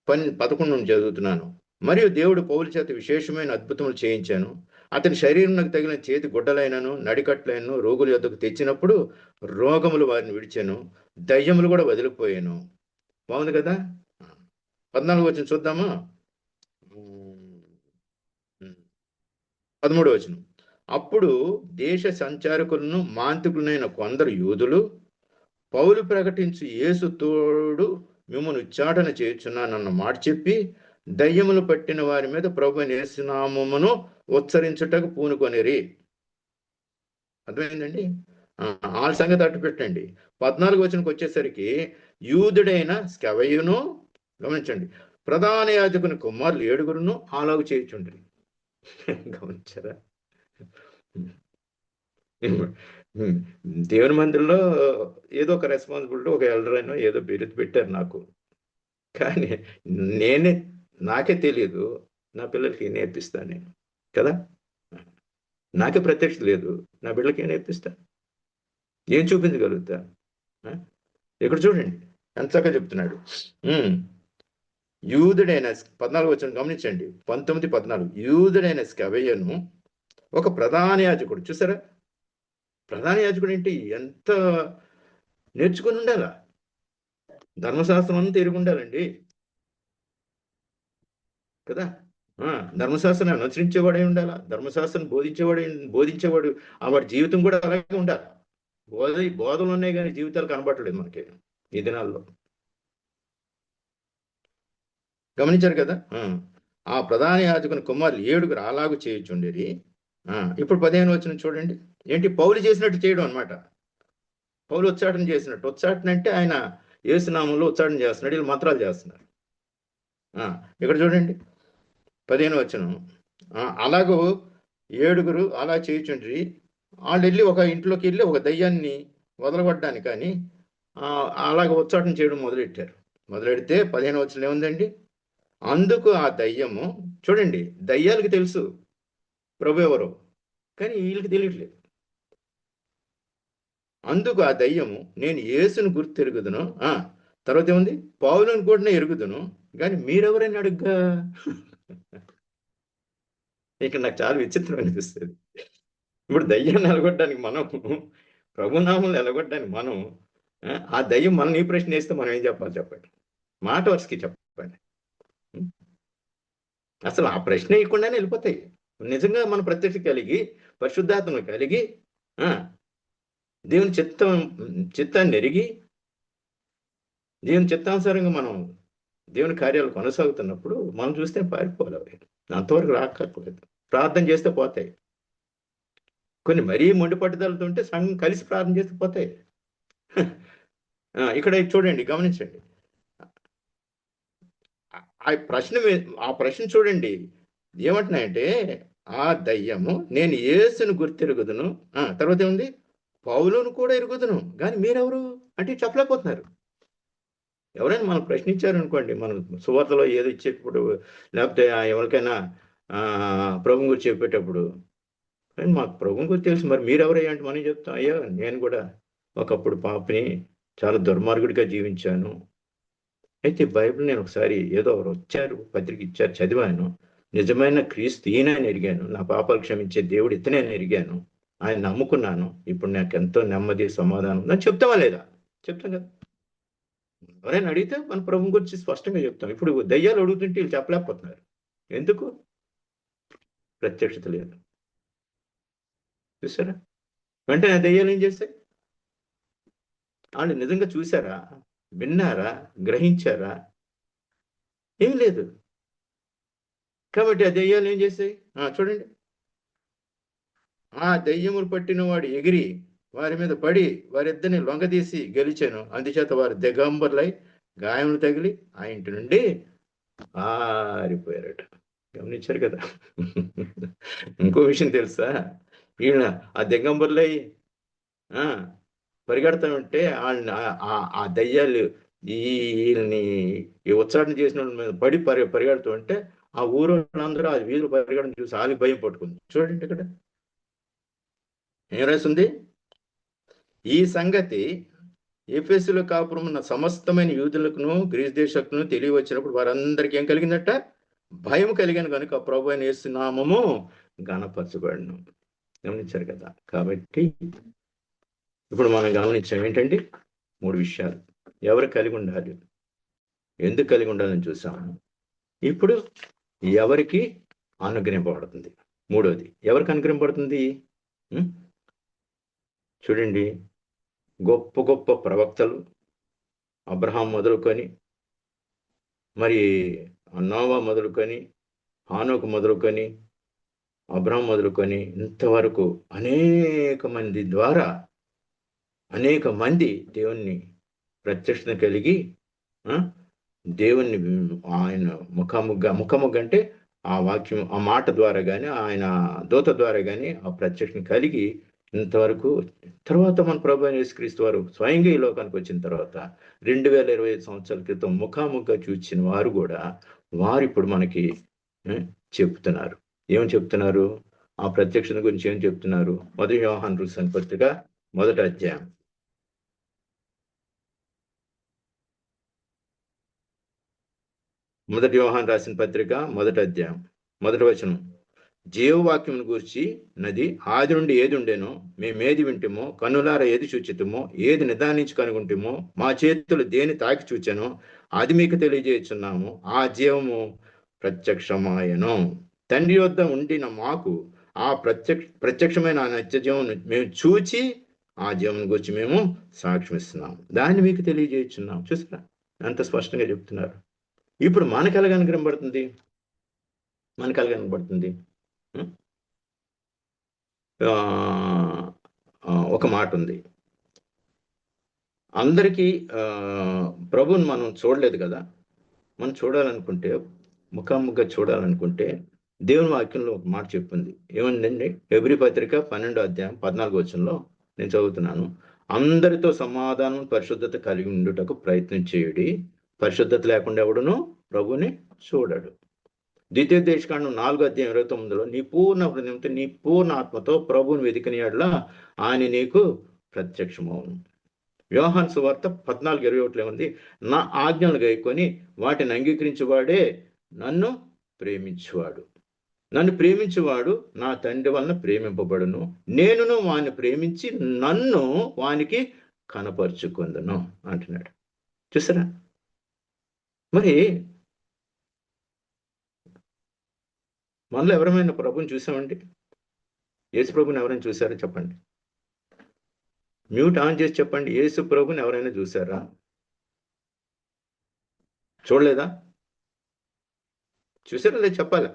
A: 11 నుండి చదువుతున్నాను. మరియు దేవుడు పౌలు చేత విశేషమైన అద్భుతములు చేయించాను. అతని శరీరంకు తగిలిన చేతి గుడ్డలైనను నడికట్లైనను రోగుల యొద్దకు తెచ్చినప్పుడు రోగములు వారిని విడిచాను, దయ్యములు కూడా వదిలిపోయాను. బాగుంది కదా. 14వ వచనం చూద్దామా. 13వ వచనం. అప్పుడు దేశ సంచారకులను మాంత్రికులైన కొందరు యూదులు పౌలు ప్రకటించి యేసు తోడు మిమ్మల్ని ఉచ్చాటన చేయుచున్నానన్న మాట చెప్పి దయ్యములు పట్టిన వారి మీద ప్రభువైన యేసు నామమును ఉచ్చరించుటకు పూనుకొనిరి. అర్థమైందండి. ఆ సంగతి అట్టు పెట్టండి. 14వ వచనంకి వచ్చేసరికి యూదుడైన స్కెవయును, గమనించండి, ప్రధాన యాజకుని కుమారులు 7 అలాగు చేయుచుండ్రి. గమనించారా. దేవుని మందిరంలో ఏదో ఒక రెస్పాన్సిబిలిటీ, ఒక ఎల్డర్ అయినా ఏదో బిరుదు పెట్టారు నాకు. కానీ నాకే తెలియదు, నా పిల్లలకి నేర్పిస్తాను నేను కదా. నాకే ప్రత్యక్ష లేదు, నా బిడ్డలకి ఏం నేర్పిస్తా, ఏం చూపించగలుగుతా. ఇక్కడ చూడండి ఎంత చక్కగా చెప్తున్నాడు. యూదుడైన 14వ వచనం గమనించండి. 19:14. యూదుడైన స్కెవయును ఒక ప్రధాన యాజకుడు. చూసారా, ప్రధాన యాజకుడు ఏంటి, ఎంత నేర్చుకుని ఉండాలా, ధర్మశాస్త్రం అంతా ఎరిగి ఉండాలండి కదా. ధర్మశాస్త్రం అనుసరించేవాడే ఉండాలా, ధర్మశాస్త్రం బోధించేవాడు వాడి జీవితం కూడా అలాగే ఉండాలి. బోధలు ఉన్నాయి కానీ జీవితాలు కనబడలేదు మనకి ఈ దినాల్లో. గమనించారు కదా. ఆ ప్రధాన యాజకుని కుమారులు 7 అలాగూ చేయుచుండేది. ఇప్పుడు 15వ వచనం చూడండి. ఏంటి, పౌలు చేసినట్టు చేయడం అనమాట. పౌలు ఉచ్చాటన చేసినట్టు. ఉచ్చాటన అంటే ఆయన యేసునామంలో ఉచ్చాటన చేస్తున్నాడు, వీళ్ళు మంత్రాలు చేస్తున్నారు. ఇక్కడ చూడండి 15వ వచనం. అలాగూ 7 అలా చేయుచుండ్రి. వాళ్ళు వెళ్ళి ఒక ఇంట్లోకి వెళ్ళి ఒక దయ్యాన్ని వదలగొట్టడానికి కానీ అలాగ ఉచ్చాటన చేయడం మొదలెడితే 15వ వచనం ఏముందండి, అందుకు ఆ దయ్యము, చూడండి, దయ్యాలకి తెలుసు ప్రభు ఎవరో, కానీ వీళ్ళకి తెలియట్లేదు. అందుకు ఆ దయ్యము, నేను యేసును గుర్తెరుగుదును, తర్వాత ఏముంది, పౌలును కూడా ఎరుగుదును, కానీ మీరెవరైనా అడుగ్గా. ఇక్కడ నాకు చాలా విచిత్రం అనిపిస్తుంది. ఇప్పుడు దయ్యాన్ని ఎలగొట్టడానికి మనం, ప్రభునామం ఎలగొట్టడానికి మనం, ఆ దయ్యం మనం ఈ ప్రశ్న వేస్తే మనం ఏం చెప్పాలి చెప్పండి, మాట వరుసకి చెప్పండి. అసలు ఆ ప్రశ్న ఇవ్వకుండానే వెళ్ళిపోతాయి. నిజంగా మన ప్రత్యక్ష కలిగి పరిశుద్ధాత్మను కలిగి దేవుని చిత్తాన్ని ఎరిగి దేవుని చిత్తానుసారంగా మనం దేవుని కార్యాలు కొనసాగుతున్నప్పుడు మనం చూస్తే పారిపోవాలి. అవి అంతవరకు రాక్కర్లేదు. ప్రార్థన చేస్తే పోతాయి. కొన్ని మరీ మొండి పట్టుదలతో ఉంటే సంఘం కలిసి ప్రార్థన చేస్తే పోతాయి. ఇక్కడ చూడండి, గమనించండి, ఆ ప్రశ్న చూడండి ఏమంటున్నాయంటే, ఆ దయ్యము, నేను యేసును గుర్తెరుగుదును, తర్వాత ఏముంది, పౌలును కూడా ఎరుగుదును, కానీ మీరెవరు అంటే చెప్పలేకపోతున్నారు. ఎవరైనా మనం ప్రశ్నించారనుకోండి, మనం సువార్తలో ఏదో ఇచ్చేటప్పుడు, లేకపోతే ఎవరికైనా ప్రభువు గురించి చెప్పేటప్పుడు, కానీ మాకు ప్రభువు గురించి తెలుసు, మరి మీరెవరయ్యా అంటే మనం చెప్తాం, అయ్యా నేను కూడా ఒకప్పుడు పాపని చాలా దుర్మార్గుడిగా జీవించాను. అయితే బైబిల్ నేను ఒకసారి ఏదో ఎవరు వచ్చారు, పత్రిక ఇచ్చారు, చదివాను, నిజమైన క్రీస్తు ఈయనని ఎరిగాను, నా పాపాలు క్షమించే దేవుడు ఇతనే ఎరిగాను, ఆయన నమ్ముకున్నాను, ఇప్పుడు నాకు ఎంతో నెమ్మది సమాధానం ఉందని చెప్తామా లేదా? చెప్తాం కదా. ఎవరైనా అడిగితే మన ప్రభు గురించి స్పష్టంగా చెప్తాం. ఇప్పుడు దయ్యాలు అడుగుతుంటే వీళ్ళు చెప్పలేకపోతున్నారు. ఎందుకు? ప్రత్యక్షత లేదు. చూసారా, వెంటనే దయ్యాలు ఏం చేస్తాయి, వాళ్ళు నిజంగా చూసారా, విన్నారా, గ్రహించారా? ఏం లేదు. కాబట్టి ఆ దెయ్యాలు ఏం చేస్తాయి చూడండి, ఆ దెయ్యములు పట్టిన వాడు ఎగిరి వారి మీద పడి వారిద్దరిని లొంగదీసి గెలిచాను. అందుచేత వారు దిగంబరులై గాయములు తగిలి ఆ ఇంటి నుండి ఆరిపోయారట. గమనించారు కదా. ఇంకో విషయం తెలుసా, వీళ్ళ ఆ దిగంబరులై పరిగెడతా ఉంటే ఆ దయ్యాలు వీళ్ళని ఈ ఉచ్చారణ చేసిన వాళ్ళ మీద పడి పరిగెడుతూ ఉంటే ఆ ఊరు వాళ్ళందరూ ఆ వీధులు పరిగెడడం చూసి వాళ్ళకి భయం పట్టుకుంది. చూడండి ఇక్కడ ఏం రాసింది. ఈ సంగతి ఎఫెసులో కాపురం ఉన్న సమస్తమైన యూదులకును గ్రీస్ దేశకును తెలియవచ్చినప్పుడు వారందరికీ ఏం కలిగిందట, భయం కలిగాను కనుక ప్రభు అయిన యేసు నామము గణపరచబడను. గమనించారు కదా. కాబట్టి ఇప్పుడు మనం గమనించాం ఏంటండి, 3 విషయాలు. ఎవరు కలిగి ఉండాలి, ఎందుకు కలిగి ఉండాలని చూసాము. ఇప్పుడు ఎవరికి అనుగ్రహింపబడుతుంది. 3వది ఎవరికి అనుగ్రహింపబడుతుంది. చూడండి, గొప్ప గొప్ప ప్రవక్తలు అబ్రహాం మొదలుకొని, మరి నోవా మొదలుకొని, హానోకు మొదలుకొని, అబ్రహాం మొదలుకొని ఇంతవరకు అనేక మంది ద్వారా అనేక మంది దేవుణ్ణి ప్రత్యక్షత కలిగి దేవుణ్ణి ఆయన ముఖముగ్గ అంటే ఆ వాక్యం ఆ మాట ద్వారా కానీ ఆయన దూత ద్వారా కానీ ఆ ప్రత్యక్షం కలిగి ఇంతవరకు తర్వాత మన ప్రభు అయిన యేసుక్రీస్తు వారు స్వయంగా ఈ లోకానికి వచ్చిన తర్వాత 2025 సంవత్సరాల క్రితం ముఖాముఖిగా చూచిన వారు కూడా వారు ఇప్పుడు మనకి చెప్తున్నారు. ఏం చెప్తున్నారు, ఆ ప్రత్యక్షత గురించి ఏం చెప్తున్నారు. 1 యోహాను రాసిన పత్రిక 1వ అధ్యాయం 1 యోహాను రాసిన పత్రిక 1వ అధ్యాయం 1వ వచనం. జీవవాక్యం గురించి నది ఆది నుండి ఏది ఉండేనో మేమేది వింటమో కన్నులార ఏది చూచితమో ఏది నిదానించి కనుగొంటమో మా చేతులు దేని తాకి చూచానో అది మీకు తెలియజేస్తున్నాము. ఆ జీవము ప్రత్యక్షమాయను. తండ్రి వద్ద ఉండిన మాకు ఆ ప్రత్యక్షమైన ఆ నిత్య జీవం మేము చూచి ఆ జీవం గురించి మేము సాక్ష్యం ఇస్తున్నాము. దాన్ని మీకు తెలియజేస్తున్నాం. చూసారా అంత స్పష్టంగా చెప్తున్నారు. ఇప్పుడు మనకు ఎలాగ అనుగ్రహపడుతుంది, మనకు ఎలాగ అనుగ్రహపడుతుంది. ఒక మాట ఉంది, అందరికీ ప్రభుని మనం చూడలేదు కదా. మనం చూడాలనుకుంటే ముఖాముఖిగా చూడాలనుకుంటే దేవుని వాక్యంలో ఒక మాట చెప్పింది. ఏమందండి, హెబ్రీ పత్రిక 12వ అధ్యాయం 14వ వచనంలో నేను చదువుతున్నాను. అందరితో సమాధానం పరిశుద్ధత కలిగి ఉండుటకు ప్రయత్నం చేయుడి, పరిశుద్ధత లేకుండా ఎవడును ప్రభుని చూడడు. ద్వితీయోపదేశకాండం 4వ అధ్యాయం 29లో నీ పూర్ణ హృదయంతో నీ పూర్ణ ఆత్మతో ప్రభుని వెతికిన యెడల ఆయన నీకు ప్రత్యక్షమవును. యోహాను సువార్త 14:21లో ఉంది, నా ఆజ్ఞలు గైకొని వాటిని అంగీకరించేవాడే నన్ను ప్రేమించువాడు. నన్ను ప్రేమించువాడు నా తండ్రి వలన ప్రేమింపబడును, నేనును వాని ప్రేమించి నన్ను వానికి కనపరుచుకుందును అంటున్నాడు. చూసారా. మరి మనలో ఎవరైనా ప్రభుని చూసామండి? యేసు ప్రభుని ఎవరైనా చూసారో చెప్పండి. మ్యూట్ ఆన్ చేసి చెప్పండి, యేసు ప్రభుని ఎవరైనా చూసారా? చూడలేదా? చూసారా లేదు చెప్పాలా?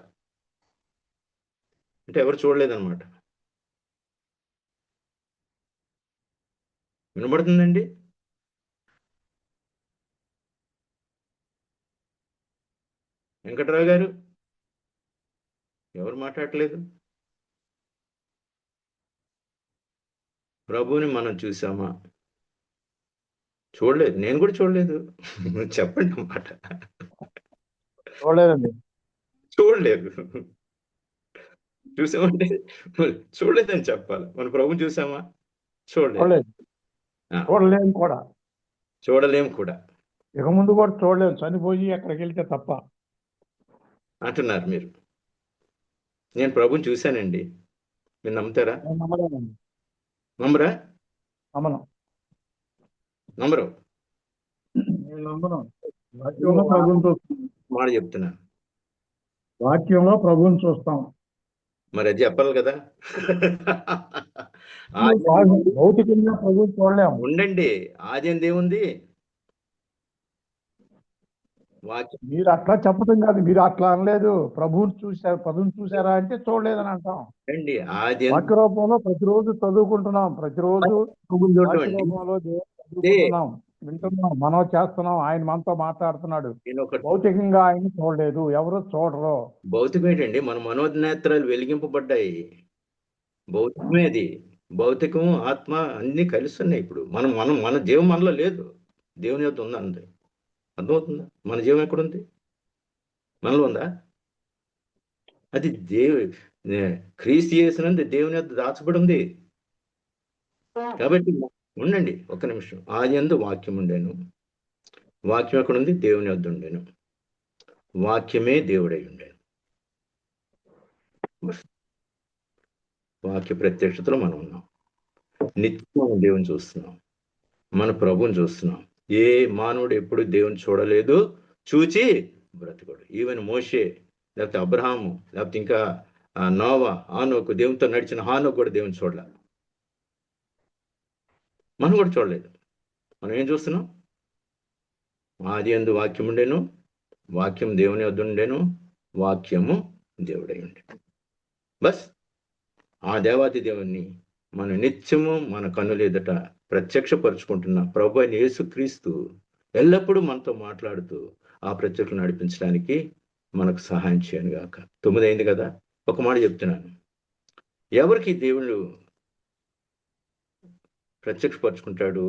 A: అంటే ఎవరు చూడలేదన్నమాట. వినబడుతుందండి? వెంకటరావు గారు ఎవరు మాట్లాడలేదు? ప్రభుని మనం చూసామా? చూడలేదు. నేను కూడా చూడలేదు. చెప్పండి అన్నమాట.
C: చూడలేదండి.
A: చూడలేదు. చూసామంటే చూడలేదని చెప్పాలి. మన ప్రభుని చూసామా? చూడలేదు.
C: చూడలేము కూడా.
A: చూడలేము కూడా.
C: ఇక ముందు కూడా చూడలేము, చనిపోయి అక్కడికి వెళ్తే తప్ప
A: అంటున్నారు మీరు. నేను ప్రభుని చూశానండి, మీరు నమ్ముతారా? నమ్మరా? నమ్మరు. మాట చెప్తున్నా,
C: వాక్యంలో ప్రభుని చూస్తాం.
A: మరి అది చెప్పాలి కదా.
C: భౌతికంగా ప్రభుని చూడలేము.
A: ఉండండి, ఆది దేవుంది. వాక్యం
C: మీరు అట్లా చెప్పడం కాదు, మీరు అట్లా అనలేదు. ప్రభువుని చూసారా అంటే చూడలేదని అంటాం.
A: అండి. ఆది
C: వాక్య రూపంలో ప్రతిరోజు చదువుకుంటున్నాం, ప్రతిరోజు వాక్య
A: చూడండి.
C: రూపంలో చదువుకుంటున్నాం, వింటున్నాం, మనం చేస్తున్నాం. ఆయన మనతో మాట్లాడుతున్నాడు.
A: నేను ఒక
C: భౌతికంగా ఆయన చూడలేదు, ఎవరు చూడరు.
A: భౌతికమేటండి. మన మనోనేత్రాలు వెలిగింపబడ్డాయి. భౌతికమే అది. భౌతికం, ఆత్మ అన్ని కలిసి ఉన్నాయి. ఇప్పుడు మనం మనం మన జీవం మనలో లేదు, దేవుని యొక్క ఉందండి. అర్థమవుతుందా? మన జీవం ఎక్కడుంది? మనలో ఉందా? అది క్రీస్తు చేసినందు దేవుని యొక్క దాచబడి ఉంది. కాబట్టి ఉండండి ఒక్క నిమిషం. ఆదియందు వాక్యం ఉండేను, వాక్యం ఎక్కడుంది? దేవుని వద్ద ఉండేను, వాక్యమే దేవుడై ఉండేను. వాక్య ప్రత్యక్షతలో మనం ఉన్నాం. నిత్యం మనం దేవుని చూస్తున్నాం, మన ప్రభువుని చూస్తున్నాం. ఏ మానవుడు ఎప్పుడు దేవుని చూడలేదు, చూచి బ్రతకడు. ఈవెన్ మోషే, లేకపోతే అబ్రహాము, లేకపోతే ఇంకా నోవా, హానోకు, దేవునితో నడిచిన హానోకు కూడా దేవుని చూడలే. మనం కూడా చూడలేదు. మనం ఏం చూస్తున్నాం? ఆది యందు వాక్యం ఉండేను, వాక్యం దేవుని వద్ద ఉండేను, వాక్యము దేవుడై ఉండే. బస్ ఆ దేవాది దేవుణ్ణి మన నిత్యము మన కన్నుల ఎదుట ప్రత్యక్షపరుచుకుంటున్న ప్రభు అయిన యేసుక్రీస్తు ఎల్లప్పుడూ మనతో మాట్లాడుతూ ఆ ప్రత్యక్ష నడిపించడానికి మనకు సహాయం చేయను గాక. 9 అయింది కదా, ఒక మాట చెప్తున్నాను. ఎవరికి దేవుడు ప్రత్యక్షపరుచుకుంటాడు?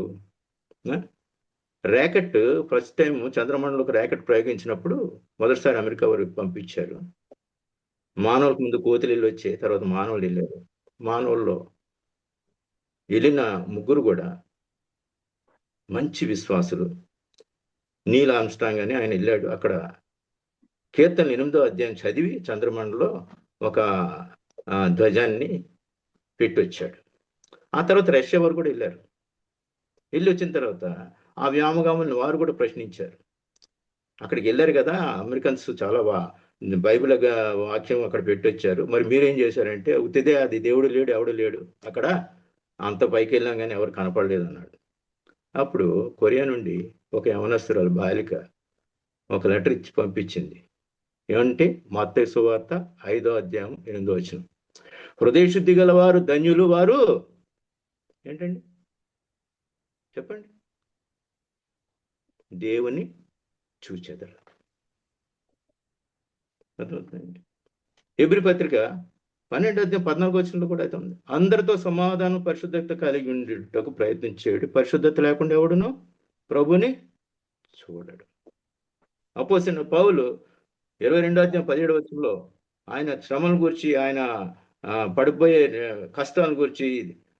A: ర్యాకెట్ ఫస్ట్ టైం చంద్రమండలంలోకి ర్యాకెట్ ప్రయోగించినప్పుడు మొదటిసారి అమెరికా వరకు పంపించారు. మానవులకు ముందు కోతులు వెళ్ళి వచ్చాయి, తర్వాత మానవులు వెళ్ళారు. మానవుల్లో వెళ్ళిన ముగ్గురు కూడా మంచి విశ్వాసులు. నీల్ ఆర్మ్స్ట్రాంగ్ అని ఆయన వెళ్ళాడు. అక్కడ కీర్తనలు 8వ అధ్యాయం చదివి చంద్రమండలంలో ఒక ధ్వజాన్ని పెట్టొచ్చాడు. ఆ తర్వాత రష్యా వారు కూడా వెళ్ళారు. వెళ్ళి వచ్చిన తర్వాత ఆ వ్యామగాములను వారు కూడా ప్రశ్నించారు. అక్కడికి వెళ్ళారు కదా, అమెరికన్స్ చాలా బైబిల్ వాక్యం అక్కడ పెట్టొచ్చారు. మరి మీరేం చేశారంటే, ఉత్తిదే అది దేవుడు లేడు, ఎవడు లేడు అక్కడ, అంత పైకి వెళ్ళాం కానీ ఎవరు కనపడలేదు అన్నాడు. అప్పుడు కొరియా నుండి ఒక యవనస్తురాలు బాలిక ఒక లెటర్ ఇచ్చి పంపించింది. ఏమంటే మత్తయి సువార్త 5వ అధ్యాయం 8వ వచనం, హృదయ శుద్ధి గలవారు ధన్యులు, వారు ఏంటండి చెప్పండి, దేవుని చూచెదరు. అర్థమవుతుందండి. హెబ్రీ పత్రిక 12వ అధ్యాయం 14వ వచనంలో కూడా అయితే ఉంది, అందరితో సమాధానం పరిశుద్ధత కలిగి ఉండేటకు ప్రయత్నించేడు, పరిశుద్ధత లేకుండా ఎవడును ప్రభుని చూడడు. అపోస్తలుడైన పౌలు 22వ అధ్యాయం 17వ వచనంలో ఆయన శ్రమల గురించి, ఆయన పడిపోయే కష్టాల గురించి,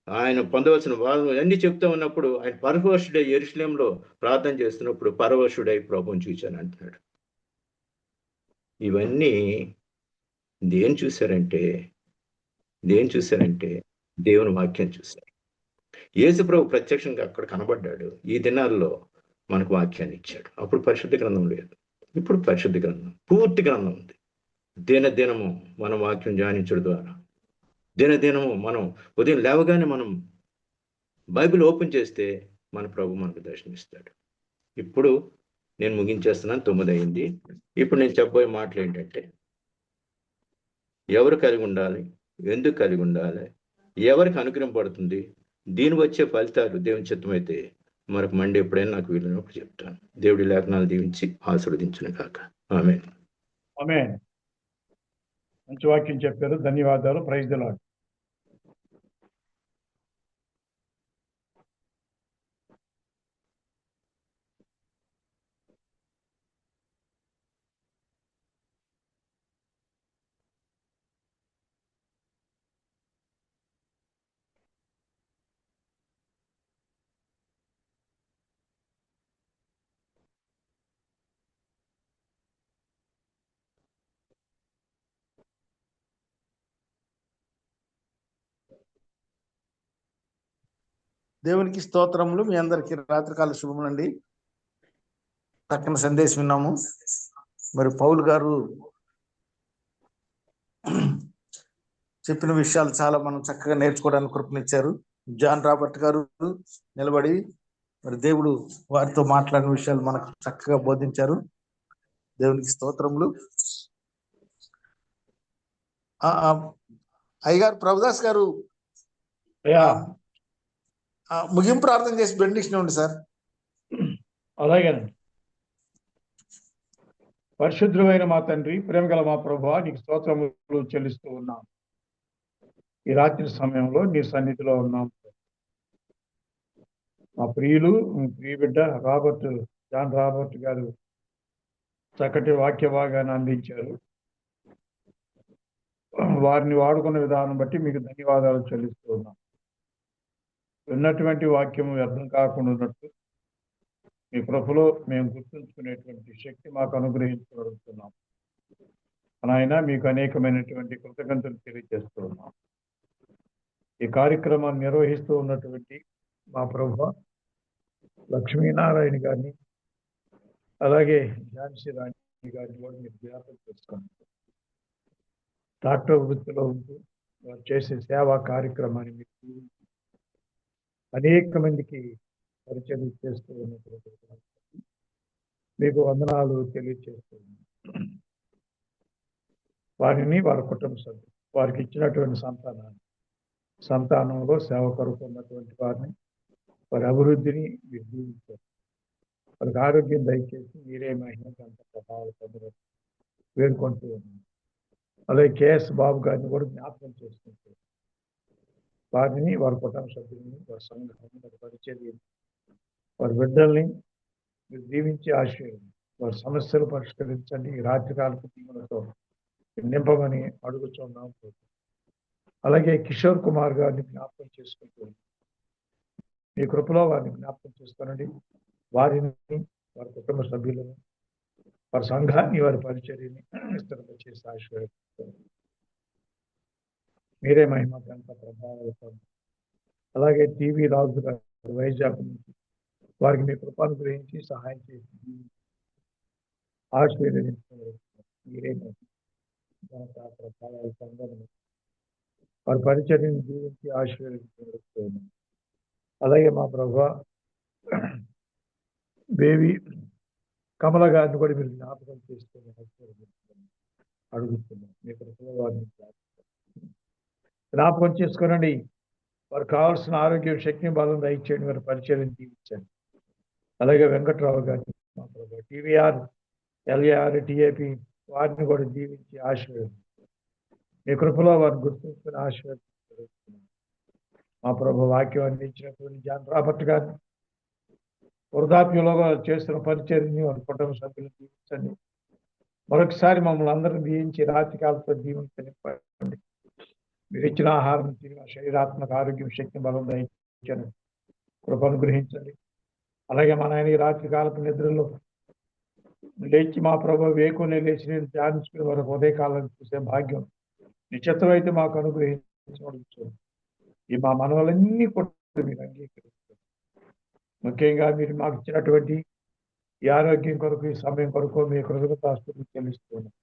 A: ఆయన పొందవలసిన వాళ్ళు అన్ని చెప్తా ఉన్నప్పుడు ఆయన పరవశుడై యెరూషలేములో ప్రార్థన చేస్తున్నప్పుడు పరవశుడై ప్రభువుని చూశాను అంటున్నాడు. ఇవన్నీ దేని చూశారంటే దేవుని వాక్యం చూశారు. యేసు ప్రభు ప్రత్యక్షంగా అక్కడ కనబడ్డాడు. ఈ దినాల్లో మనకు వాక్యాన్ని ఇచ్చాడు. అప్పుడు పరిశుద్ధ గ్రంథం లేదు, ఇప్పుడు పరిశుద్ధ గ్రంథం, పూర్తి గ్రంథం ఉంది. దినదినము మనం వాక్యం ధ్యానించడం ద్వారా, దినదినము మనం ఉదయం లేవగానే మనం బైబిల్ ఓపెన్ చేస్తే మన ప్రభు మనకు దర్శనమిస్తాడు. ఇప్పుడు నేను ముగించేస్తున్నాను, 9 అయింది. ఇప్పుడు నేను చెప్పబోయే మాటలు ఏంటంటే, ఎవరు కలిగి ఉండాలి, ఎందుకు కలిగి ఉండాలి, ఎవరికి అనుగ్రహం పడుతుంది, దీని వచ్చే ఫలితాలు దేవుని చిత్తమైతే మరొక మండి ఎప్పుడైనా నాకు వీలున్నప్పుడు చెప్తాను. దేవుడి లేఖనాలు దీవించి ఆశీర్వదించును కాక. ఆమేన్.
C: ఆమేన్. మంచి వాక్యం చెప్పారు, ధన్యవాదాలు. Praise the Lord.
D: దేవునికి స్తోత్రములు. మీ అందరికి రాత్రికాల శుభములండి. చక్కని సందేశం విన్నాము. మరి పౌలు గారు చెప్పిన విషయాలు చాలా మనం చక్కగా నేర్చుకోవడానికి కృపనిచ్చారు. జాన్ రాబర్ట్ గారు నిలబడి మరి దేవుడు వారితో మాట్లాడిన విషయాలు మనకు చక్కగా బోధించారు. దేవునికి స్తోత్రములు. అయ్యగారు ప్రభుదాస్ గారు
C: అయ్యా
D: ముగింపు ప్రార్థన చేసి బెండిక్షన్ ఇవ్వండి సార్.
C: అలాగేనండి. పరిశుద్ధమైన మా తండ్రి, ప్రేమ గల మా ప్రభువా, నీకు స్తోత్రములు చెల్లిస్తూ ఉన్నాం. ఈ రాత్రి సమయంలో నీ సన్నిధిలో ఉన్నాం. మా ప్రియులు, ప్రియ బిడ్డ జాన్ రాబర్ట్ గారు చక్కటి వాక్య భాగాన్ని అందించారు. వారిని వాడుకున్న విధానం బట్టి మీకు ధన్యవాదాలు చెల్లిస్తూ ఉన్నాం. ఉన్నటువంటి వాక్యము వ్యర్థం కాకుండా ఉన్నట్టు మీ కృపలో మేము గుర్తుంచుకునేటువంటి శక్తి మాకు అనుగ్రహించగలుగుతున్నాం. నాయన, మీకు అనేకమైనటువంటి కృతజ్ఞతలు తెలియజేస్తూ ఉన్నాం. ఈ కార్యక్రమాన్ని నిర్వహిస్తూ ఉన్నటువంటి మా ప్రభువ లక్ష్మీనారాయణ గారిని, అలాగే ఝాన్సీ రాణి గారిని కూడా మీరు జ్ఞాపకం చేసుకోండి. డాక్టర్ వృత్తిలో ఉంటూ వారు చేసే సేవా కార్యక్రమాన్ని మీరు అనేక మందికి పరిచయం చేస్తూ ఉన్నటువంటి మీకు వందనాలు తెలియజేస్తూ ఉన్నాను. వారిని, వారి కుటుంబ సభ్యులు, వారికి ఇచ్చినటువంటి సంతానంలో సేవ కొరకు ఉన్నటువంటి వారిని, వారి అభివృద్ధిని మీరు దీవించారు. వారికి ఆరోగ్యం దయచేసి మీరే మహిళకి అంత ప్రభావాలు పొందడం వేడుకుంటూ ఉన్నాను. అలాగే కేఎస్ బాబు గారిని కూడా జ్ఞాపకం చేసుకుంటూ వారిని, వారి కుటుంబ సభ్యులని, వారి సంఘాన్ని, వారి పరిచర్యని, వారి బిడ్డల్ని మీరు దీవించి ఆశీర్వదించండి. వారి సమస్యలు పరిష్కరించండి. ఈ రాత్రికాలపు దీవులతో నింపమని అడుగుతున్నాం. అలాగే కిషోర్ కుమార్ గారిని జ్ఞాపకం చేసుకుంటూ మీ కృపలో వారిని జ్ఞాపకం చేసుకోనండి. వారిని, వారి కుటుంబ సభ్యులను, వారి సంఘాన్ని, వారి పరిచర్యని విస్తరణ చేసి ఆశీర్వదించండి. మీరే మహిమ గంట ప్రభావాలు. అలాగే టీవీ రాజు గారు వైజాగ్ నుంచి వారికి మీ కృపను గ్రహించి సహాయం చేసి ఆశీర్వదించండి. మీరే గంట ప్రభావాలు పొందని వారి పరిచర్యను జీవించి ఆశీర్వదించండి. అలాగే మా ప్రభు బేబీ కమల గారిని కూడా మీరు జ్ఞాపకం చేసుకుని అడుగుతున్నాం. మీ కృపలో వారిని జ్ఞాపకం చేసుకోనండి. వారికి కావాల్సిన ఆరోగ్యం, శక్తిని, బలం దయచేయండి. వారి పరిచయం జీవించండి. అలాగే వెంకట్రావు గారిని, మా ప్రభు టీవీఆర్, ఎల్ఏఆర్, టీఏపీ వారిని కూడా జీవించి ఆశీర్వదించండి. మీ కృపలో వారిని గుర్తుంచుకుని ఆశీర్వదించండి. మా ప్రభు వాక్యం అందించినటువంటి జాన్ రాబర్ట్ గారిని వృద్ధాప్యంలో చేస్తున్న పరిచర్ని, వారి కుటుంబ సభ్యులను దీవించండి. మరొకసారి మమ్మల్ని అందరినీ దీవించి రాత్రికాలతో దీవించండి. మీరు ఇచ్చిన ఆహారం తిని శరీరాత్మక ఆరోగ్యం, శక్తి, బలం దయచేయండి. కృపను గ్రహించండి. అలాగే మా నాయన ఈ రాత్రికాలపు నిద్రలో లేచి మా ప్రభు వేకునే లేచి నేను ధ్యానించుకుని వరకు ఉదయకాలను చూసే భాగ్యం నిశ్చితం అయితే మాకు అనుగ్రహించండి. ఈ మా మనవలన్నీ కూడా మీరు అంగీకరిస్తారు. ముఖ్యంగా మీరు మాకు ఇచ్చినటువంటి ఈ ఆరోగ్యం కొరకు, ఈ సమయం కొరకు మీ కృతజ్ఞతాస్తుతులు చెల్లిస్తున్నాం.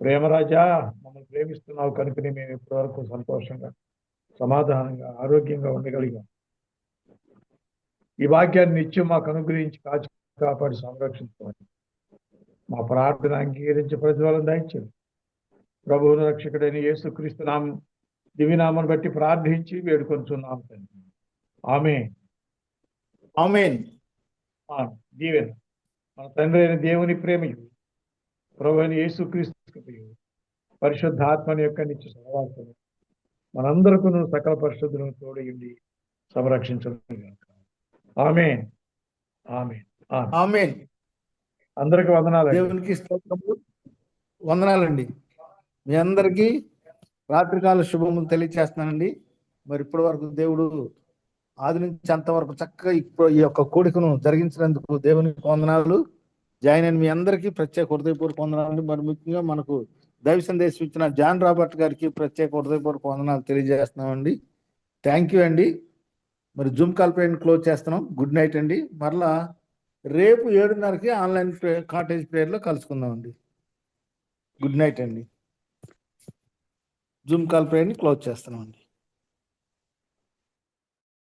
C: ప్రేమరాజా, మమ్మల్ని ప్రేమిస్తున్నావు కనుకనే మేము ఇప్పటి వరకు సంతోషంగా, సమాధానంగా, ఆరోగ్యంగా ఉండగలిగాం. ఈ వాక్యాన్ని నిత్యం మాకు అనుగ్రహించి కాపాడి సంరక్షించమని మా ప్రార్థన అంగీకరించి ప్రతిఫలం దయచేయండి. ప్రభువును రక్షకుడైన యేసుక్రీస్తు నామం దివ్యనామాన్ని బట్టి ప్రార్థించి వేడుకొంచున్నాం తండ్రి. ఆమేన్.
D: ఆమేన్.
C: దీవెన మన తండ్రి అయిన దేవుని ప్రేమయు, ప్రభువైన అయిన యేసుక్రీస్తు కృపయు, పరిశుద్ధాత్మని యొక్క నిత్య సహవాసము మనందరికీ సకల పరిశుద్ధులను తోడయుండి సంరక్షించడం. ఆమేన్. ఆమేన్.
D: ఆమేన్.
C: అందరికి వందనాలు.
D: దేవునికి స్తోత్రములు, వందనాలండి. మీ అందరికీ రాత్రికాల శుభములు తెలియచేస్తున్నానండి. మరి ఇప్పటి వరకు దేవుడు ఆది నుంచి అంతవరకు చక్కగా ఇప్పుడు ఈ యొక్క కోడికను జరిగించినందుకు దేవునికి వందనాలు. జాయిన్ అయిన మీ అందరికీ ప్రత్యేక హృదయపూర్వక వందనాలు. మరి ముఖ్యంగా మనకు దైవ సందేశం ఇచ్చిన జాన్ రాబర్ట్ గారికి ప్రత్యేక హృదయపూర్వక వందనాలు తెలియజేస్తున్నామండి. థ్యాంక్ యూ అండి. మరి జూమ్ కాల్ క్లోజ్ చేస్తున్నాం. గుడ్ నైట్ అండి. మరలా రేపు 7:30కి ఆన్లైన్ కాటేజ్ ప్రేయర్లో కలుసుకుందామండి. గుడ్ నైట్ అండి. జూమ్ కాల్ ప్రేయర్ని క్లోజ్ చేస్తున్నామండి.